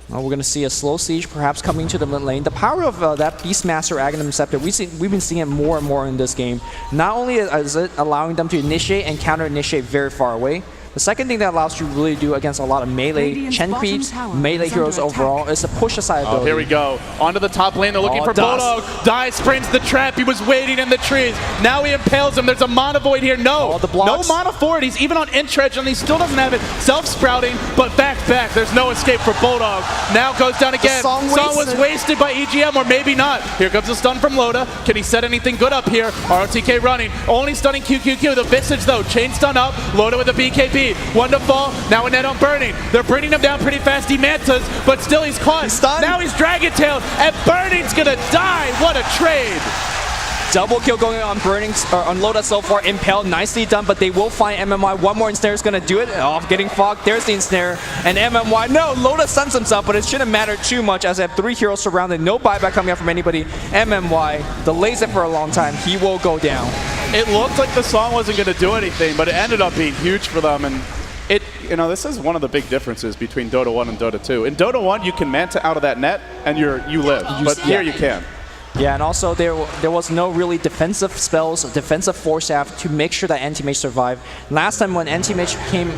Well, we're going to see a slow siege perhaps coming to the mid lane. The power of that Beastmaster Aghanim Scepter, we've been seeing it more and more in this game. Not only is it allowing them to initiate and counter-initiate very far away, the second thing that allows you to really do against a lot of melee Chen creeps, melee heroes overall, is to push aside ability. Oh, here we go. Onto the top lane. They're looking for Bulldog. Die springs the trap. He was waiting in the trees. Now he impales him. There's a Mana Void here. No. No Mana Void. He's even on Intredge, and he still doesn't have it. Self-sprouting, but back. There's no escape for Bulldog. Now goes down again. Song was wasted by EGM, or maybe not. Here comes a stun from Loda. Can he set anything good up here? ROTK running. Only stunning QQQ. The Visage, though. Chain stun up. Loda with the BKB. One to fall, now a net on Burning. They're bringing him down pretty fast. He mantas, but still he's caught. Now he's Dragon Tailed, and Burning's gonna die. What a trade. Double kill going on Burning, on Loda so far. Impale, nicely done, but they will find MMY. One more ensnare is going to do it. Off getting fogged. There's the ensnare. And MMY, no, Loda stuns himself, but it shouldn't matter too much as they have 3 heroes surrounded. No buyback coming out from anybody. MMY delays it for a long time. He will go down. It looked like the song wasn't going to do anything, but it ended up being huge for them. And this is one of the big differences between Dota 1 and Dota 2. In Dota 1, you can manta out of that net, and you live. But here you can't. Yeah, and also there was no really defensive spells, defensive force staff to make sure that Anti-Mage survived. Last time when Anti-Mage came,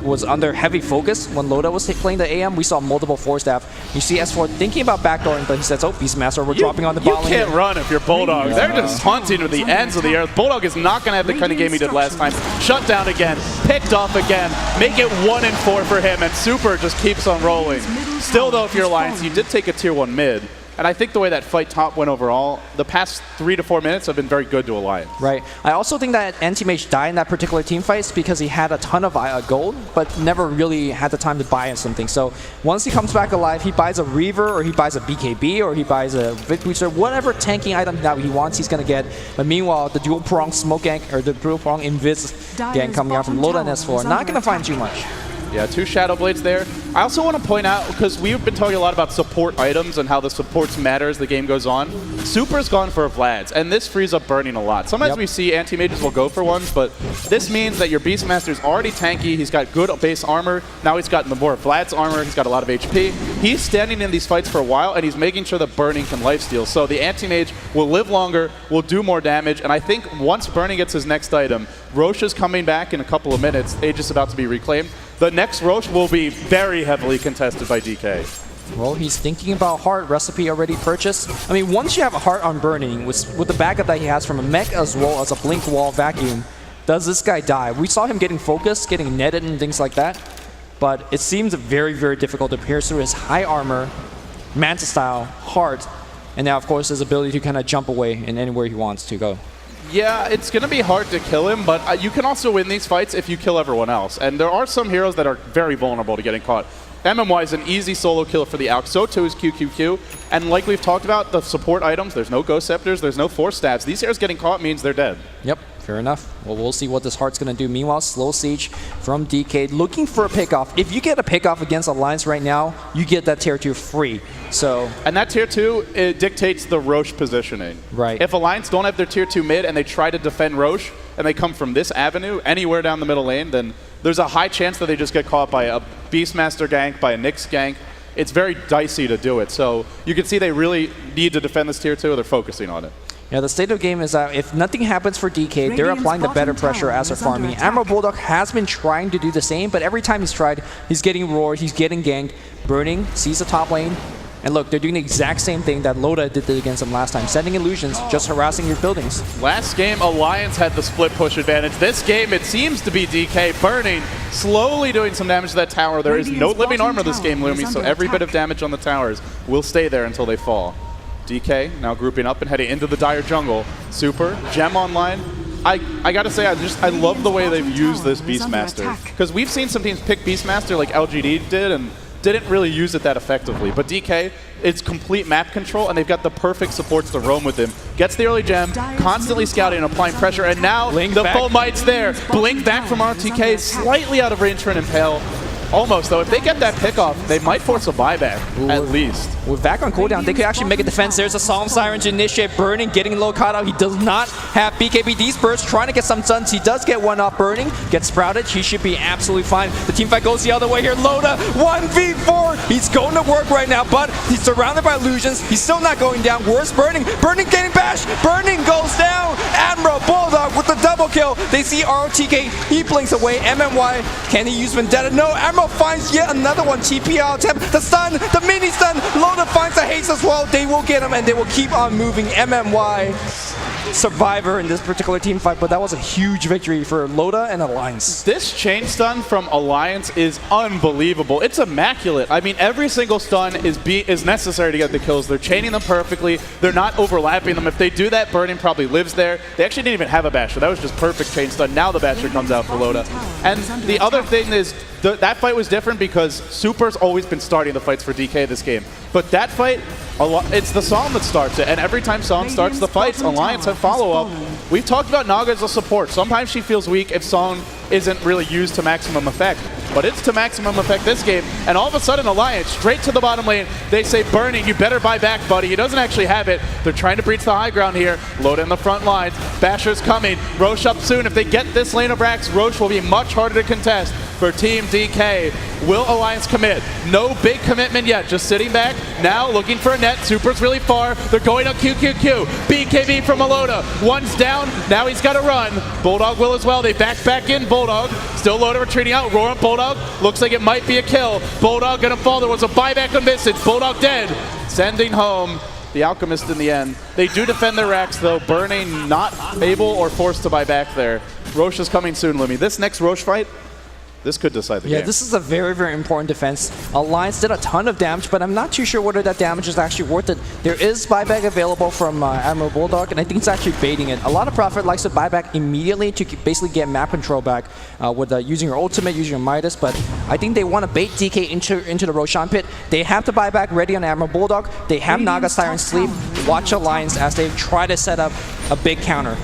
was under heavy focus, when Loda was playing the AM, we saw multiple force staff. You see S4 thinking about backdooring, but he says, oh, Beastmaster, we're dropping on the bot lane. You can't run if you're Bulldog. Yeah. They're just hunting with the ends of the earth. Bulldog is not going to have the kind of game he did last time. Shut down again, picked off again, make it 1-4 for him, and Super just keeps on rolling. Still, though, if you're Alliance, you did take a tier 1 mid. And I think the way that fight top went overall, the past 3 to 4 minutes have been very good to Alliance. Right. I also think that Anti-Mage died in that particular team fight because he had a ton of gold, but never really had the time to buy something. So once he comes back alive, he buys a Reaver, or he buys a BKB, or he buys a Vit Booster, whatever tanking item that he wants, he's going to get. But meanwhile, the dual prong smoke gank, or the dual prong invis gank coming out from Loda and S4, not going to find too much. Yeah, 2 Shadow Blades there. I also want to point out, because we've been talking a lot about support items and how the supports matter as the game goes on. Super's gone for Vlad's, and this frees up Burning a lot. Sometimes we see anti-mages will go for ones, but this means that your Beastmaster's already tanky. He's got good base armor. Now he's got more Vlad's armor. He's got a lot of HP. He's standing in these fights for a while, and he's making sure that Burning can lifesteal. So the anti-mage will live longer, will do more damage, and I think once Burning gets his next item, Rosh is coming back in a couple of minutes. Age is about to be reclaimed. The next Rosh will be very heavily contested by DK. Well, he's thinking about Heart, recipe already purchased. I mean, once you have a Heart on Burning, with the backup that he has from a mech as well as a Blink Wall Vacuum, does this guy die? We saw him getting focused, getting netted and things like that, but it seems very, very difficult to pierce through his high armor, Manta style, Heart, and now, of course, his ability to kind of jump away in anywhere he wants to go. Yeah, it's going to be hard to kill him, but you can also win these fights if you kill everyone else. And there are some heroes that are very vulnerable to getting caught. MMY is an easy solo kill for the Alk. So too is QQQ. And like we've talked about, the support items, there's no Ghost Scepters, there's no Force Stabs. These heroes getting caught means they're dead. Yep, fair enough. Well, we'll see what this Heart's going to do. Meanwhile, Slow Siege from DK looking for a pickoff. If you get a pickoff against Alliance right now, you get that tier 2 free. So, and that tier 2, it dictates the Rosh positioning. Right. If Alliance don't have their tier 2 mid and they try to defend Rosh, and they come from this avenue, anywhere down the middle lane, then there's a high chance that they just get caught by a Beastmaster gank, by a Nyx gank. It's very dicey to do it. So you can see they really need to defend this tier 2, they're focusing on it. Yeah, the state of the game is that if nothing happens for DK, they're applying the better pressure as they're farming. Admiral Bulldog has been trying to do the same, but every time he's tried, he's getting roared, he's getting ganked. Burning sees the top lane, and look, they're doing the exact same thing that Loda did against him last time, sending illusions, just harassing your buildings. Last game, Alliance had the split push advantage. This game, it seems to be DK Burning, slowly doing some damage to that tower. There is no living armor this game, Lumi, so every bit of damage on the towers will stay there until they fall. DK now grouping up and heading into the Dire jungle. Super, Gem online. I gotta say, I love the way they've used this Beastmaster. Because we've seen some teams pick Beastmaster like LGD did and didn't really use it that effectively. But DK, it's complete map control, and they've got the perfect supports to roam with him. Gets the early gem, constantly scouting and applying pressure, and now Blink the back. full might's there. Blink back from RTK, slightly out of range for an Impale. Almost, though. If they get that pickoff, they might force a buyback, at least. With back on cooldown, they could actually make a defense. There's a Solemn Siren to initiate Burning, getting low caught out. He does not have BKB burst, trying to get some stuns. He does get one off Burning, gets sprouted. He should be absolutely fine. The team fight goes the other way here. Loda, 1v4. He's going to work right now, but he's surrounded by illusions. He's still not going down. Where's Burning? Burning getting bashed. Burning goes down. Admiral Bulldog with the double kill. They see ROTK. He blinks away. MMY, can he use Vendetta? No. Admiral finds yet another one. TPL attempt. The stun, the mini stun. Loda finds the haste as well. They will get him, and they will keep on moving. MMY survivor in this particular team fight, but that was a huge victory for Loda and Alliance. This chain stun from Alliance is unbelievable. It's immaculate. I mean, every single stun is necessary to get the kills. They're chaining them perfectly. They're not overlapping them. If they do that, Burning probably lives there. They actually didn't even have a Basher. That was just perfect chain stun. Now the Basher comes out for Loda. And the other thing is, that fight was different because Super's always been starting the fights for DK this game. But that fight, it's the Psalm that starts it, and every time Psalm starts the fights, Alliance have follow-up. We've talked about Naga as a support. Sometimes she feels weak if Song isn't really used to maximum effect, but it's to maximum effect this game, and all of a sudden Alliance, straight to the bottom lane, they say, Burning, you better buy back, buddy. He doesn't actually have it. They're trying to breach the high ground here. Load in the front lines. Basher's coming. Rosh up soon. If they get this lane of Rax, Rosh will be much harder to contest for Team DK. Will Alliance commit? No big commitment yet, just sitting back. Now looking for a net. Super's really far. They're going up QQQ. BKB from Aloda. One's down. Now he's got to run. Bulldog will as well. They back in. Bulldog. Still Loda retreating out. Roar up Bulldog. Looks like it might be a kill. Bulldog gonna fall. There was a buyback on Visage. Bulldog dead. Sending home the Alchemist in the end. They do defend their racks though. Burning not able or forced to buy back there. Rosh is coming soon, Lumi. This next Rosh fight, this could decide the game. Yeah, this is a very, very important defense. Alliance did a ton of damage, but I'm not too sure whether that damage is actually worth it. There is buyback available from Admiral Bulldog, and I think it's actually baiting it. A lot of Prophet likes to buy back immediately to basically get map control back with using your ultimate, using your Midas, but I think they want to bait DK into the Roshan pit. They have to buy back ready on Admiral Bulldog. They have Naga Siren Sleep. Watch Alliance as they try to set up a big counter.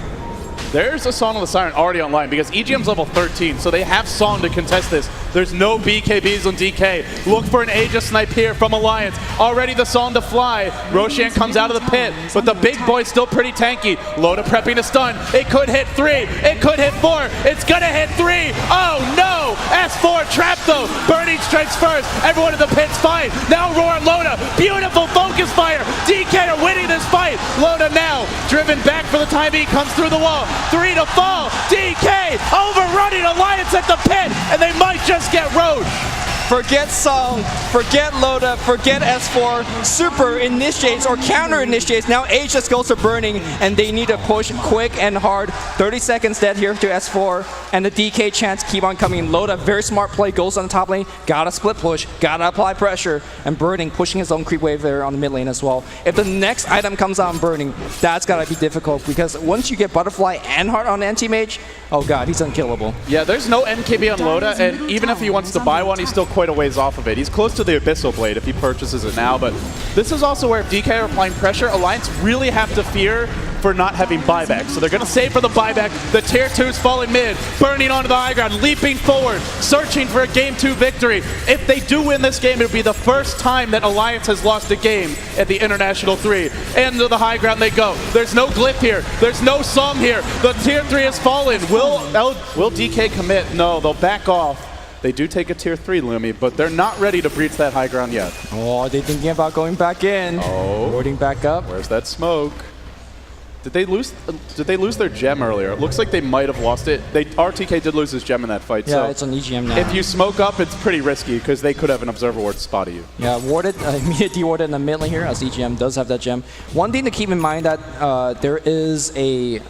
There's a Song of the Siren already online because EGM's level 13, so they have Song to contest this. There's no BKBs on DK. Look for an Aegis snipe here from Alliance. Already the Song to fly. Roshan comes out of the pit, but the big boy's still pretty tanky. Loda prepping to stun. It could hit 3. It could hit 4. It's gonna hit 3. Oh no! S4 trapped though. Burning strikes first. Everyone in the pit's fine. Now Roar and Loda. Beautiful focus fire. DK are winning this fight. Loda now driven back for the time being. Comes through the wall. 3 to fall. DK overrunning Alliance at the pit, and they might just get Roach. Forget Song, forget Loda, forget S4. Super initiates or counter initiates. Now Age just goes to Burning, and they need to push quick and hard. 30 seconds dead here to S4, and the DK chants keep on coming. Loda, very smart play, goes on the top lane, gotta split push, gotta apply pressure, and Burning pushing his own creep wave there on the mid lane as well. If the next item comes out on Burning, that's gotta be difficult, because once you get Butterfly and Heart on Anti-Mage, oh god, he's unkillable. Yeah, there's no NKB on Loda, and even if he wants to buy one, he's still quite a ways off of it. He's close to the Abyssal Blade if he purchases it now, but this is also where if DK are applying pressure, Alliance really have to fear for not having buyback. So they're going to save for the buyback. The tier 2's falling mid, burning onto the high ground, leaping forward, searching for a game 2 victory. If they do win this game, it would be the first time that Alliance has lost a game at the International 3. And to the high ground they go. There's no glyph here. There's no song here. The tier 3 has fallen. Will DK commit? No, they'll back off. They do take a tier 3, Lumi, but they're not ready to breach that high ground yet. Oh, are they thinking about going back in? Oh. Boarding back up. Where's that smoke? Did they lose their gem earlier? It looks like they might have lost it. RTK did lose his gem in that fight. Yeah, so it's on EGM now. if you smoke up, it's pretty risky because they could have an Observer Ward spotted you. Yeah, warded, immediate dewarded in the mid lane here as EGM does have that gem. One thing to keep in mind that there is a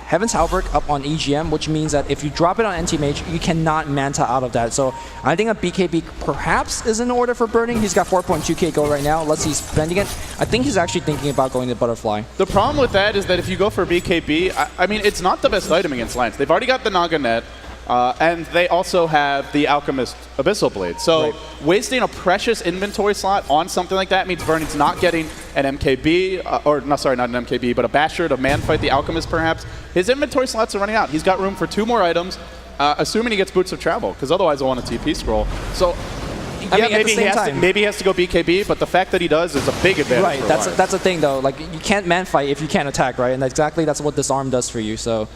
Heaven's Halberd up on EGM, which means that if you drop it on Anti-Mage, you cannot Manta out of that. So I think a BKB perhaps is in order for Burning. He's got 4.2k gold right now. Let's see, he's spending it. I think he's actually thinking about going to Butterfly. The problem with that is that if you go for BKB, I mean, it's not the best item against Alliance. They've already got the Naga Net, and they also have the Alchemist Abyssal Blade. So wasting a precious inventory slot on something like that means Burning's not getting an MKB, or no, sorry, not an MKB, but a Basher to man fight the Alchemist perhaps. His inventory slots are running out. He's got room for 2 more items, assuming he gets Boots of Travel, because otherwise he'll want a TP scroll. So yeah, maybe he has to go BKB, but the fact that he does is a big advantage. Right, that's the thing though. Like, you can't man fight if you can't attack, right? And that's what Disarm does for you. So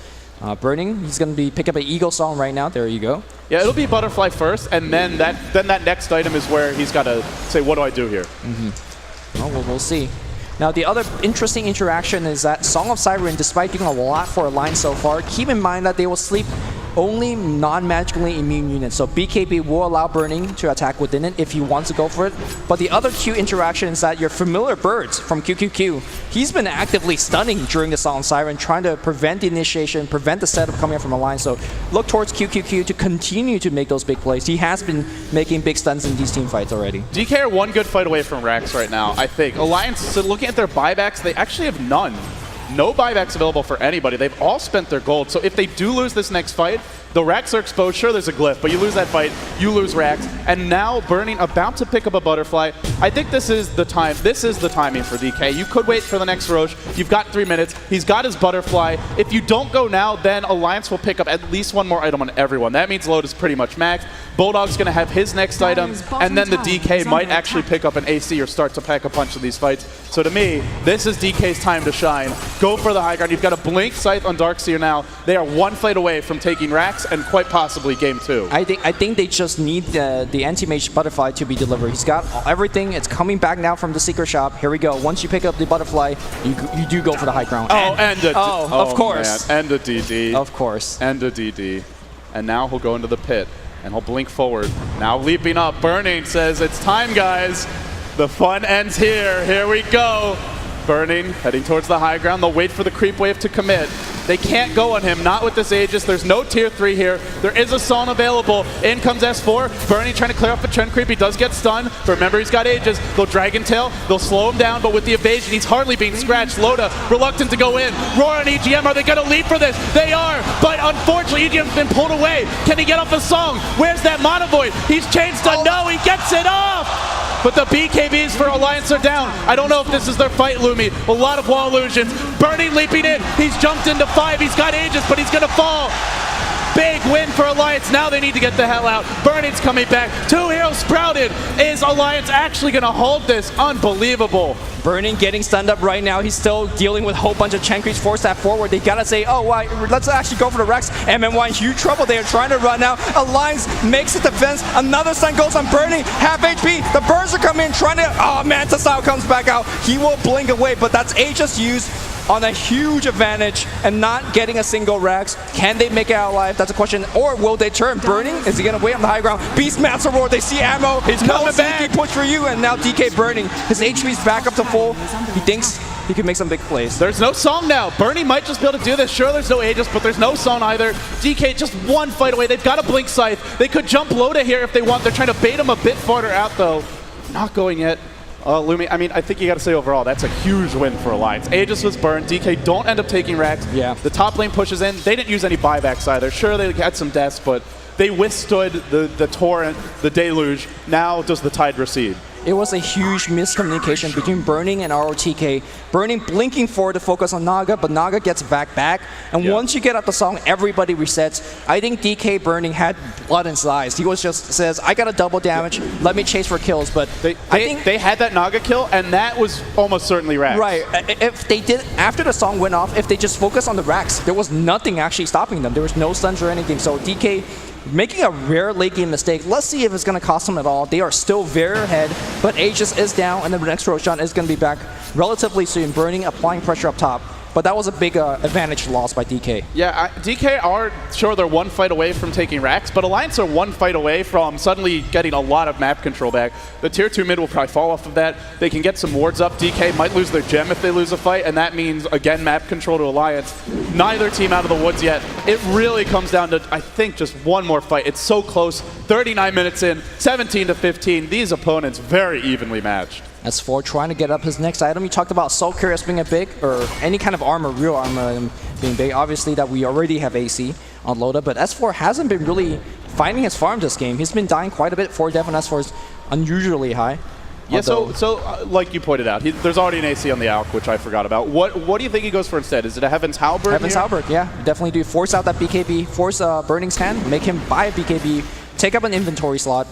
Burning, he's going to be pick up an Eagle Song right now. There you go. Yeah, it'll be Butterfly first, and then that next item is where he's got to say, what do I do here? Well, we'll see. Now, the other interesting interaction is that Song of Siren, despite doing a lot for Alliance so far, keep in mind that they will sleep only non-magically immune units. So BKB will allow Burning to attack within it if he wants to go for it. But the other Q interaction is that your familiar birds from QQQ, he's been actively stunning during the Song of Siren, trying to prevent the initiation, prevent the setup coming up from Alliance. So look towards QQQ to continue to make those big plays. He has been making big stuns in these team fights already. DK are one good fight away from Rax right now, I think. Alliance, so looking at their buybacks, they actually have none. No buybacks available for anybody. They've all spent their gold. So if they do lose this next fight, the Rax are exposed. Sure, there's a glyph, but you lose that fight, you lose Rax. And now Burning about to pick up a Butterfly. I think this is the time. This is the timing for DK. You could wait for the next Roche. You've got 3 minutes. He's got his Butterfly. If you don't go now, then Alliance will pick up at least 1 more item on everyone. That means load is pretty much maxed. Bulldog's going to have his next item, and then the DK might actually pick up an AC or start to pack a punch in these fights. So to me, this is DK's time to shine. Go for the high ground. You've got a Blink Scythe on Darkseer now. They are 1 fight away from taking Rax and quite possibly game 2. I think they just need the Anti-Mage Butterfly to be delivered. He's got everything. It's coming back now from the secret shop. Here we go. Once you pick up the Butterfly, you do go for the high ground. Of course. Man. And a DD. Of course. And a DD. And now he'll go into the pit. And he'll blink forward. Now leaping up. Burning says, it's time, guys. The fun ends here. Here we go. Burning, heading towards the high ground. They'll wait for the creep wave to commit. They can't go on him, not with this Aegis. There's no tier 3 here. There is a Song available. In comes S4. Burning trying to clear off the trend creep. He does get stunned. But remember, he's got Aegis. They'll Dragon Tail. They'll slow him down, but with the evasion, he's hardly being scratched. Loda, reluctant to go in. Roar and EGM, are they going to leap for this? They are, but unfortunately, EGM's been pulled away. Can he get off a Song? Where's that Mono Void? He's chain stunned. No, he gets it off! but the BKBs for Alliance are down. I don't know if this is their fight, Lumi. A lot of wall illusions. Burning leaping in. He's jumped into 5. He's got Aegis, but he's going to fall. Big win for Alliance. Now they need to get the hell out. Burning's coming back. 2 heroes sprouted. Is Alliance actually going to hold this? Unbelievable. Burning getting stunned up right now. He's still dealing with a whole bunch of Chen Ku's force that forward. They gotta say, oh, wow, let's actually go for the Rex. MMY in huge trouble. They are trying to run out. Alliance makes a defense. Another stun goes on Burning. Half HP. The burns are coming in, trying to. Oh, Manta Style comes back out. He will blink away, but that's Aegis used on a huge advantage and not getting a single Rex. Can they make it out alive? That's a question. Or will they turn? Burning? Is he gonna wait on the high ground? Beastmaster Roar. They see ammo. He's coming back. Push for you, and now DK Burning. His HP's back up to full. He thinks he can make some big plays. There's no song now. Burning might just be able to do this. Sure, there's no Aegis, but there's no song either. DK just one fight away. They've got a Blink Scythe. They could jump Loda here if they want. They're trying to bait him a bit farther out, though. Not going yet. Lumi, I mean, I think you got to say overall, that's a huge win for Alliance. Aegis was burned. DK don't end up taking racks. Yeah. The top lane pushes in. They didn't use any buybacks either. Sure, they had some deaths, but they withstood the torrent, the deluge. Now does the tide recede? It was a huge miscommunication between Burning and ROTK. Burning blinking forward to focus on Naga, but Naga gets back. And once you get out the song, everybody resets. I think DK Burning had blood in his eyes. He was just says, I got a double damage, let me chase for kills. But I think they had that Naga kill, and that was almost certainly racks. Right. If they did, after the song went off, if they just focused on the racks, there was nothing actually stopping them. There was no stuns or anything. So DK making a rare late game mistake. Let's see if it's going to cost them at all. They are still very ahead, but Aegis is down, and the next Roshan is going to be back relatively soon. Burning, applying pressure up top. But that was a big advantage lost by DK. Yeah, DK are, sure, they're one fight away from taking racks, but Alliance are one fight away from suddenly getting a lot of map control back. The tier 2 mid will probably fall off of that. They can get some wards up. DK might lose their gem if they lose a fight, and that means, again, map control to Alliance. Neither team out of the woods yet. It really comes down to, I think, just one more fight. It's so close. 39 minutes in, 17-15. These opponents very evenly matched. S4 trying to get up his next item. You talked about Soul Curious being a big, or any kind of armor, real armor being big. Obviously that we already have AC on Loda, but S4 hasn't been really finding his farm this game. He's been dying quite a bit. 4 death on S4 is unusually high. Yeah, so like you pointed out, there's already an AC on the Alk, which I forgot about. What do you think he goes for instead? Is it a Heaven's Halberd? Heaven's Halberd, yeah. Definitely do. Force out that BKB, force Burning's hand, make him buy a BKB, take up an inventory slot.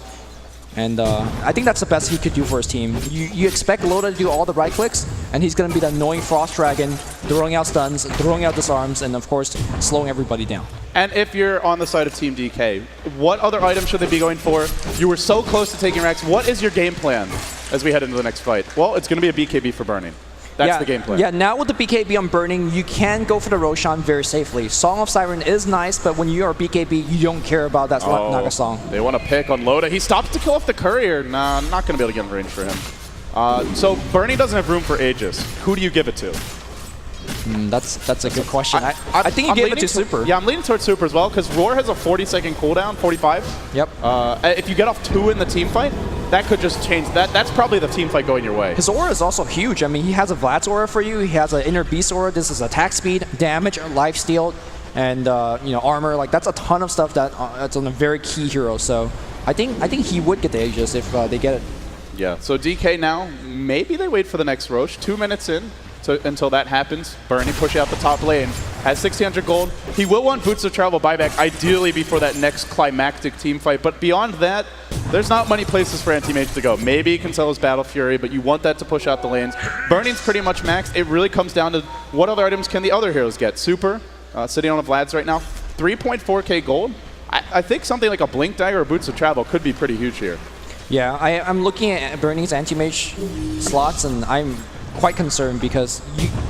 And I think that's the best he could do for his team. You expect Loda to do all the right clicks, and he's going to be the annoying Frost Dragon, throwing out stuns, throwing out disarms, and of course, slowing everybody down. And if you're on the side of Team DK, what other items should they be going for? You were so close to taking racks. What is your game plan as we head into the next fight? Well, it's going to be a BKB for Burning. That's the game plan. Yeah, now with the BKB on Burning, you can go for the Roshan very safely. Song of Siren is nice, but when you are BKB, you don't care about that Naga song. They want to pick on Loda. He stops to kill off the courier. Nah, I'm not going to be able to get in range for him. So Burning doesn't have room for Aegis. Who do you give it to? That's a good question. I think you gave it to Super. Yeah, I'm leaning towards Super as well, because Roar has a 40-second cooldown, 45. Yep. If you get off 2 in the team fight, that could just change. That's probably the team fight going your way. His aura is also huge. I mean, he has a Vlad's aura for you. He has an Inner Beast aura. This is attack speed, damage, lifesteal, and armor. Like, that's a ton of stuff that's on a very key hero. So I think he would get the Aegis if they get it. Yeah. So DK now, maybe they wait for the next Roche. 2 minutes in. Until that happens, Burning pushing out the top lane, has 1,600 gold. He will want Boots of Travel buyback, ideally before that next climactic team fight. But beyond that, there's not many places for Anti-Mage to go. Maybe he can sell his Battle Fury, but you want that to push out the lanes. Burning's pretty much maxed. It really comes down to what other items can the other heroes get. Super, sitting on a Vlad's right now, 3.4k gold. I think something like a Blink Dagger or Boots of Travel could be pretty huge here. Yeah, I'm looking at Burning's Anti-Mage slots, and I'm quite concerned because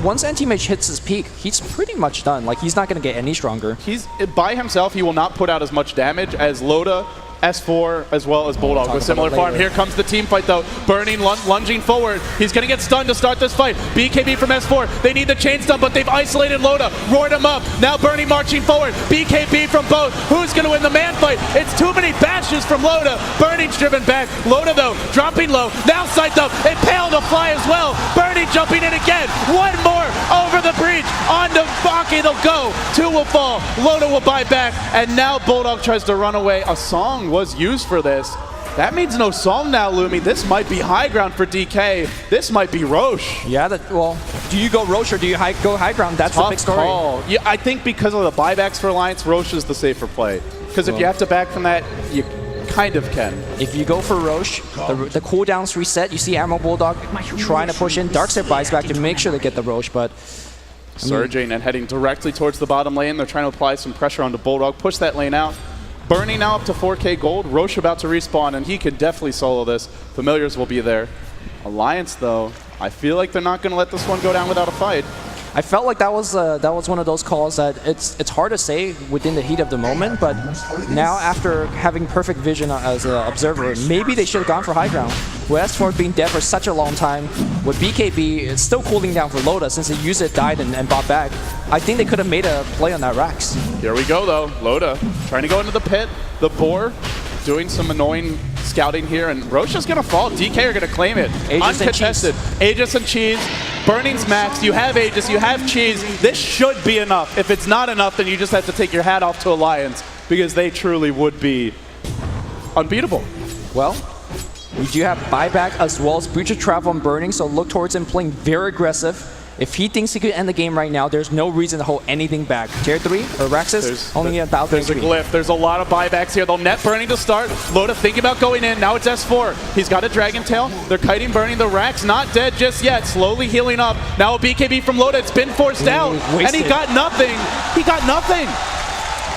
once Anti-Mage hits his peak, he's pretty much done. Like, he's not going to get any stronger. He's by himself. He will not put out as much damage as Loda, S4, as well as Bulldog with similar farm. Here comes the team fight, though. Burning lunging forward. He's going to get stunned to start this fight. BKB from S4. They need the chain stun, but they've isolated Loda, roared him up. Now Burning marching forward. BKB from both. Who's going to win the man fight? It's too many bashes from Loda. Burning's driven back. Loda, though, dropping low. Now sight up. Impale to fly as well. Burning jumping in again. One more over the breach. On to Baki. They'll go. 2 will fall. Loda will buy back. And now Bulldog tries to run away. A song was used for this. That means no Psalm now, Lumi. This might be high ground for DK. This might be Roche. Yeah, well, do you go Roche or do you go high ground? That's the big story. Call. Yeah, I think because of the buybacks for Alliance, Roche is the safer play. Because if you have to back from that, you kind of can. If you go for Roche, the cooldowns reset. You see Admiral Bulldog trying to push in. Darkseid buys back to make sure they get the Roche, but... Surging and heading directly towards the bottom lane. They're trying to apply some pressure onto Bulldog, push that lane out. Burning now up to 4k gold. Roche about to respawn, and he can definitely solo this. Familiars will be there. Alliance, though, I feel like they're not going to let this one go down without a fight. I felt like that was one of those calls that it's hard to say within the heat of the moment, but now after having perfect vision as an observer, maybe they should have gone for high ground. With S4 being dead for such a long time, with BKB, it's still cooling down for Loda since they used it, died, and bought back. I think they could have made a play on that Rax. Here we go, though. Loda trying to go into the pit. The Boar doing some annoying scouting here, and Roche is going to fall. DK are going to claim it. Aegis uncontested. Aegis and Cheese. Burning's max. You have Aegis. You have Cheese. This should be enough. If it's not enough, then you just have to take your hat off to Alliance, because they truly would be unbeatable. Well, we do have buyback as well as Breach of Travel and Burning, so look towards him playing very aggressive. If he thinks he could end the game right now, there's no reason to hold anything back. Tier 3 or Raxus only about There's a glyph. There's a lot of buybacks here. They'll net Burning to start. Loda thinking about going in. Now it's S4. He's got a Dragon Tail. They're kiting Burning. The Rax not dead just yet. Slowly healing up. Now a BKB from Loda. It's been forced out. And he got nothing. He got nothing.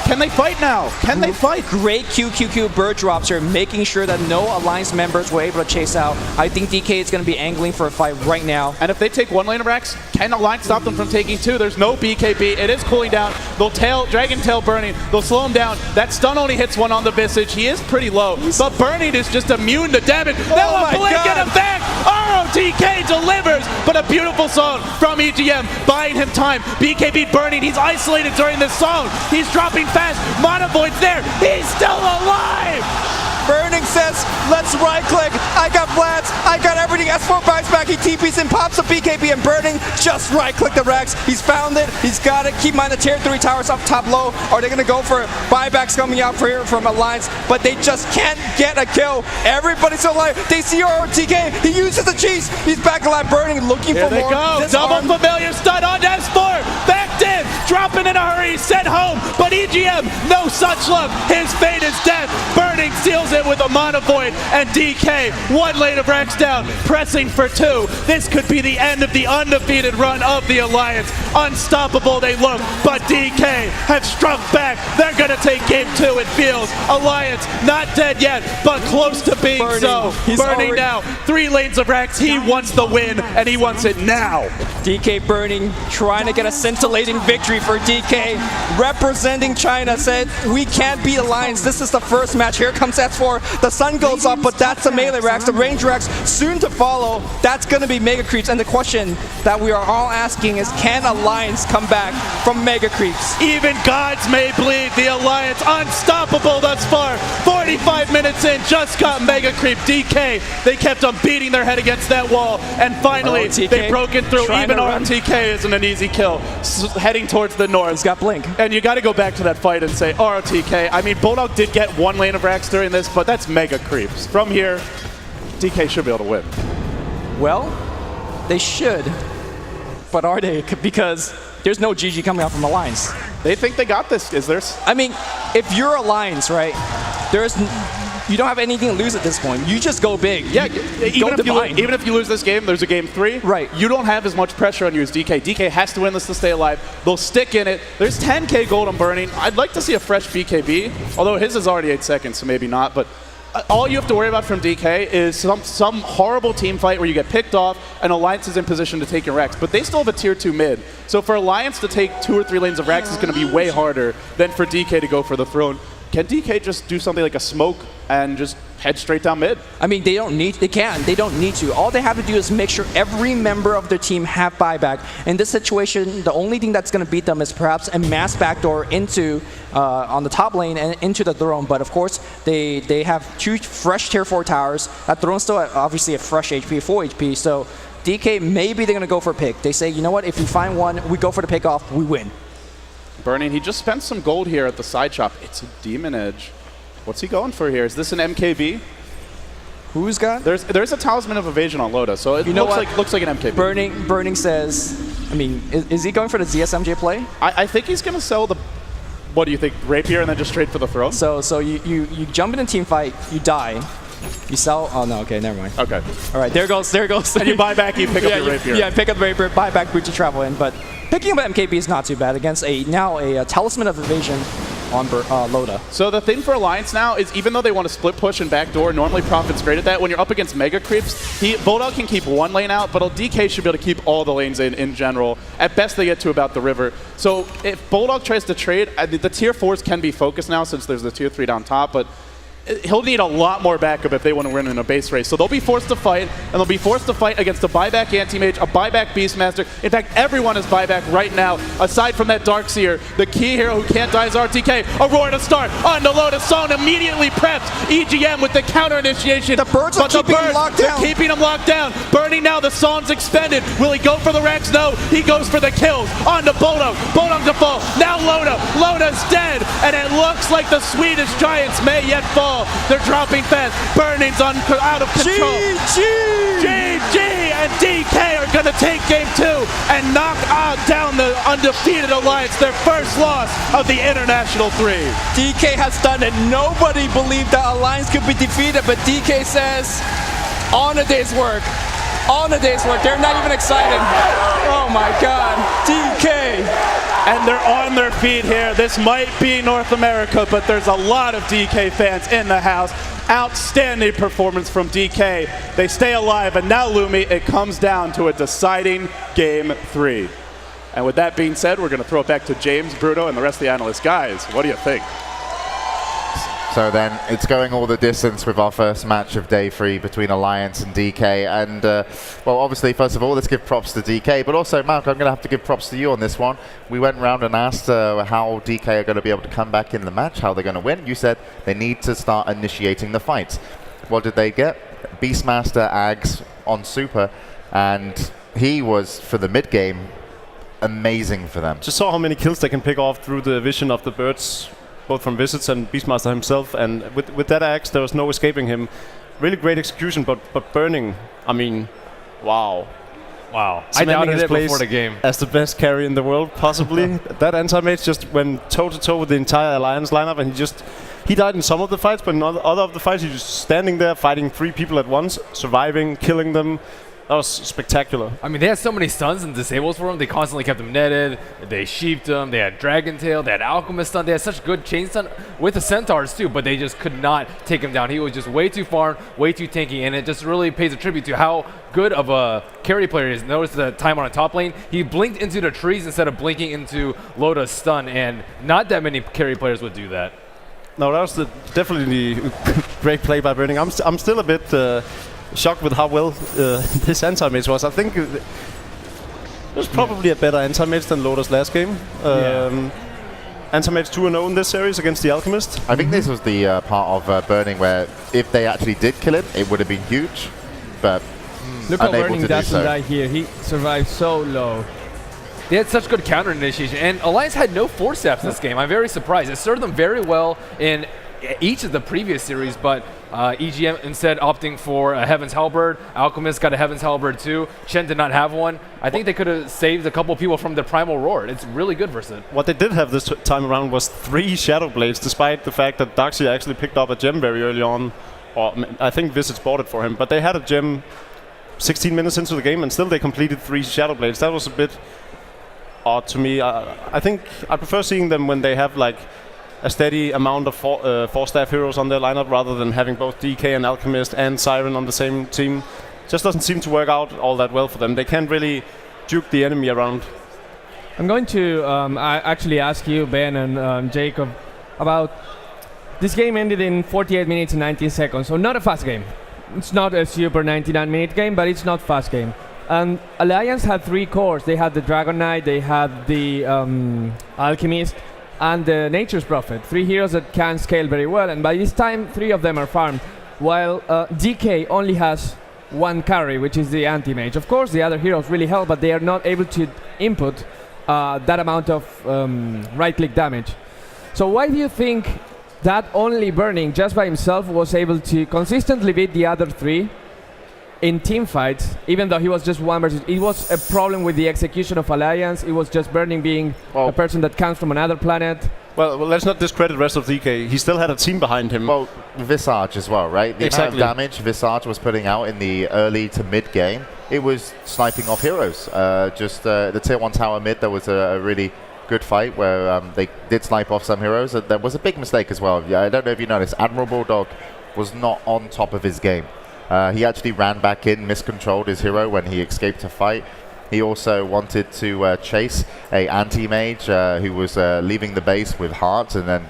Can they fight now? Can they fight? Great QQQ bird drops here, making sure that no Alliance members were able to chase out. I think DK is going to be angling for a fight right now. And if they take one lane of Rax, can Alliance stop them from taking two? There's no BKB. It is cooling down. They'll Dragon Tail Burning. They'll slow him down. That stun only hits one on the Visage. He is pretty low, but Burning is just immune to damage. They'll blink in effect. ROTK delivers, but a beautiful song from EGM, buying him time. BKB Burning. He's isolated during this song. He's dropping fast. Monovoid's there. He's still alive. Burning says, let's right click. I got Vlads. I got everything. S4 buys back. He TPs and pops a BKB, and Burning just right click the Rex. He's found it. He's got it. Keep in mind the tier 3 towers up top low. Are they going to go for buybacks coming out here from Alliance? But they just can't get a kill. Everybody's alive. They see ROTK. He uses the cheese. He's back alive. Burning looking here for more. Here they go. Double familiar stun on S4. Backed in. Dropping in a hurry. Sent home. But EGM, no such luck. His fate is death. Burning seals it with a Monovoid, and DK, one lane of Rax down, pressing for two. This could be the end of the undefeated run of the Alliance. Unstoppable they look, but DK have struck back. They're going to take game 2, it feels. Alliance not dead yet, but close to being so. Burning now, 3 lanes of Rax. He wants the win, and he wants it now. DK Burning trying to get a scintillating victory for DK. Representing China said, we can't beat Alliance. This is the first match. Here comes S4. The sun goes up, but that's the melee Rax. The range Rax soon to follow. That's going to be Mega Creeps. And the question that we are all asking is, can Alliance come back from Mega Creeps? Even gods may bleed. The Alliance unstoppable thus far. 45 minutes in, just got Mega Creep. DK, they kept on beating their head against that wall. And finally, they've broken through. Even ROTK isn't an easy kill. Heading towards the north. He's got Blink. And you got to go back to that fight and say, ROTK. I mean, Bulldog did get 1 lane of Rax during this, but that's Mega Creeps. From here, DK should be able to win. Well, they should, but are they? Because there's no GG coming out from Alliance. They think they got this. Is there? I mean, if you're Alliance, right, you don't have anything to lose at this point. You just go big. Yeah, even if you lose this game, there's a game 3. Right. You don't have as much pressure on you as DK. DK has to win this to stay alive. They'll stick in it. There's 10k gold on Burning. I'd like to see a fresh BKB, although his is already 8 seconds, so maybe not. But all you have to worry about from DK is some horrible team fight where you get picked off and Alliance is in position to take your Rex. But they still have a tier 2 mid. So for Alliance to take 2 or 3 lanes of Rex is going to be way harder than for DK to go for the throne. Can DK just do something like a smoke and just head straight down mid? I mean, they don't need to. All they have to do is make sure every member of their team have buyback. In this situation, the only thing that's going to beat them is perhaps a mass backdoor into on the top lane and into the throne. But of course, they have 2 fresh tier 4 towers. That throne's still obviously a fresh HP, 4 HP. So DK, maybe they're going to go for a pick. They say, you know what, if we find one, we go for the pick off, we win. Burning, he just spent some gold here at the side shop. It's a Demon Edge. What's he going for here? Is this an MKB? Who's got? There's a Talisman of Evasion on Loda, so it You know looks like an MKB. Burning says, I mean, is he going for the ZSMJ play? I think he's going to sell the, what do you think, Rapier and then just straight for the throne? So you jump in a team fight, you die, you sell. Oh no, okay, never mind. Okay. All right, there goes. And you buy back, you pick up your Rapier. Yeah, pick up the Rapier, buy back Boots to travel in. But picking up MKB is not too bad against a Talisman of Evasion on Loda. So the thing for Alliance now is even though they want to split push and backdoor, normally Prophet's great at that. When you're up against Mega Creeps, Bulldog can keep one lane out, but DK should be able to keep all the lanes in general. At best, they get to about the river. So if Bulldog tries to trade, the tier 4s can be focused now since there's the tier 3 down top, but he'll need a lot more backup if they want to win in a base race. So they'll be forced to fight, and they'll be forced to fight against a buyback Anti-Mage, a buyback Beastmaster. In fact, everyone is buyback right now, aside from that Darkseer. The key hero who can't die is RTK. Aurora to start on the Lotus. Song immediately preps EGM with the counter initiation. The birds are keeping him locked down. They're keeping him locked down. Burning now, the Song's expended. Will he go for the Rex? No, he goes for the kills. On to Bulldog. Bulldog to fall. Now Loda. Loda's dead, and it looks like the Swedish Giants may yet fall. They're dropping fast. Burning's out of control. GG! And DK are going to take game 2 and knock down the undefeated Alliance, their first loss of the International 3. DK has done it. Nobody believed that Alliance could be defeated, but DK says, on a day's work. On a day's work. They're not even excited. Oh my God. DK. And they're on their feet here. This might be North America, but there's a lot of DK fans in the house. Outstanding performance from DK. They stay alive, and now, Lumi, it comes down to a deciding game 3. And with that being said, we're going to throw it back to James, Bruno, and the rest of the analysts. Guys, what do you think? So then it's going all the distance with our first match of day 3 between Alliance and DK. And, well, obviously, first of all, let's give props to DK. But also, Mark, I'm going to have to give props to you on this one. We went around and asked how DK are going to be able to come back in the match, how they're going to win. You said they need to start initiating the fights. What did they get? Beastmaster Ags on Super. And he was, for the mid-game, amazing for them. Just saw how many kills they can pick off through the vision of the birds, both from Visits and Beastmaster himself, and with that axe there was no escaping him. Really great execution, but Burning, I mean, wow. I doubted it before the game. As the best carry in the world, possibly. That Anti-Mage just went toe-to-toe with the entire Alliance lineup, and he died in some of the fights, but in other of the fights, he was just standing there fighting 3 people at once, surviving, killing them. That was spectacular. I mean, they had so many stuns and disables for him. They constantly kept him netted. They sheeped him. They had Dragon Tail. They had Alchemist stun. They had such good chain stun with the Centaurs too, but they just could not take him down. He was just way too far, way too tanky, and it just really pays a tribute to how good of a carry player he is. Notice the time on a top lane. He blinked into the trees instead of blinking into Loda's stun, and not that many carry players would do that. No, that was definitely great play by Burning. I'm still a bit shocked with how well this Anti-Mage was. I think it was probably a better Anti-Mage than Loda's last game. Anti-Mage 2-0 in this series against the Alchemist. I think this was the part of Burning where if they actually did kill him, it would have been huge. But look how unable Burning to do doesn't so. die here. He survived so low. They had such good counter initiation, and Alliance had no Force Staffs this game. I'm very surprised. It served them very well in each of the previous series, but EGM instead opting for a Heaven's Halberd. Alchemist got a Heaven's Halberd too. Shen did not have one. I think they could have saved a couple people from the Primal Roar. It's really good versus it. What they did have this time around was 3 Shadow Blades, despite the fact that Darkseer actually picked up a gem very early on. Or I think Visits bought it for him, but they had a gem 16 minutes into the game, and still they completed 3 Shadow Blades. That was a bit odd to me. I think I prefer seeing them when they have like a steady amount of 4-staff heroes on their lineup rather than having both DK and Alchemist and Siren on the same team. Just doesn't seem to work out all that well for them. They can't really juke the enemy around. I'm going to actually ask you, Ben and Jacob, about this game ended in 48 minutes and 19 seconds, so not a fast game. It's not a super 99-minute game, but it's not fast game. And Alliance had 3 cores. They had the Dragon Knight, they had the Alchemist, and the Nature's Prophet. 3 heroes that can scale very well, and by this time 3 of them are farmed, while DK only has 1 carry, which is the Anti-Mage. Of course the other heroes really help, but they are not able to input that amount of right-click damage. So why do you think that only Burning, just by himself, was able to consistently beat the other 3 in team fights, even though he was just 1 versus. It was a problem with the execution of Alliance. It was just Burning being a person that comes from another planet. Well, let's not discredit the rest of DK. He still had a team behind him. Well, Visage as well, right? The Exactly. amount of damage Visage was putting out in the early to mid game, it was sniping off heroes. The tier 1 tower mid, there was a really good fight where they did snipe off some heroes. There was a big mistake as well. Yeah, I don't know if you noticed, Admiral Bulldog was not on top of his game. He actually ran back in, miscontrolled his hero when he escaped a fight. He also wanted to chase a anti-mage who was leaving the base with hearts, and then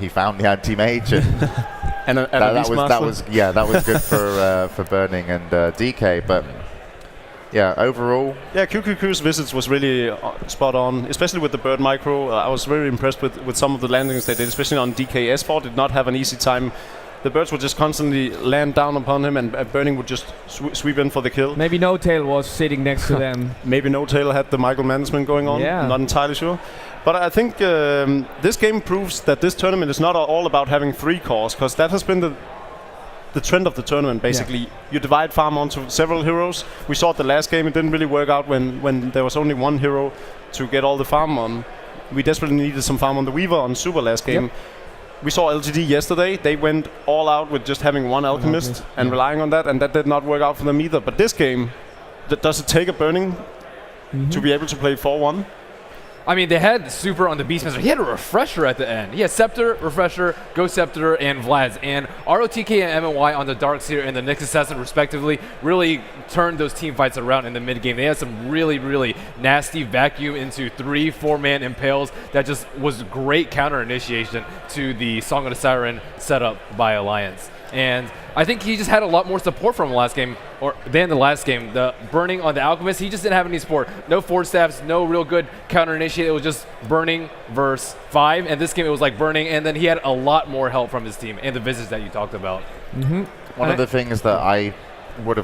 he found the anti-mage. And that was good for Burning and DK. But yeah, overall, yeah, QQQ's visits was really spot on, especially with the bird micro. I was very impressed with some of the landings they did, especially on DK. S4 did not have an easy time. The birds would just constantly land down upon him, and Burning would just sweep in for the kill. Maybe No Tail was sitting next to them. Maybe No Tail had the micromanagement going on. Yeah. Not entirely sure. But I think this game proves that this tournament is not all about having 3 cores, because that has been the trend of the tournament, basically. Yeah. You divide farm onto several heroes. We saw it the last game. It didn't really work out when there was only 1 hero to get all the farm on. We desperately needed some farm on the Weaver on Super last game. Yep. We saw LGD yesterday. They went all out with just having 1 Alchemist and relying on that, and that did not work out for them either. But this game, does it take a Burning to be able to play 4-1? I mean, they had Super on the Beastmaster. He had a Refresher at the end. He had Scepter, Refresher, Ghost Scepter, and Vlad's. And ROTK and MNY on the Darkseer and the Nyx Assassin, respectively, really turned those team fights around in the mid-game. They had some really, really nasty vacuum into 3-4-man Impales that just was great counter-initiation to the Song of the Siren setup by Alliance. And I think he just had a lot more support from the last game, than the last game. The Burning on the Alchemist, he just didn't have any support. No Forge Staffs, no real good counter-initiate. It was just Burning versus 5. And this game, it was like Burning, and then he had a lot more help from his team and the visits that you talked about. One of the things that I would have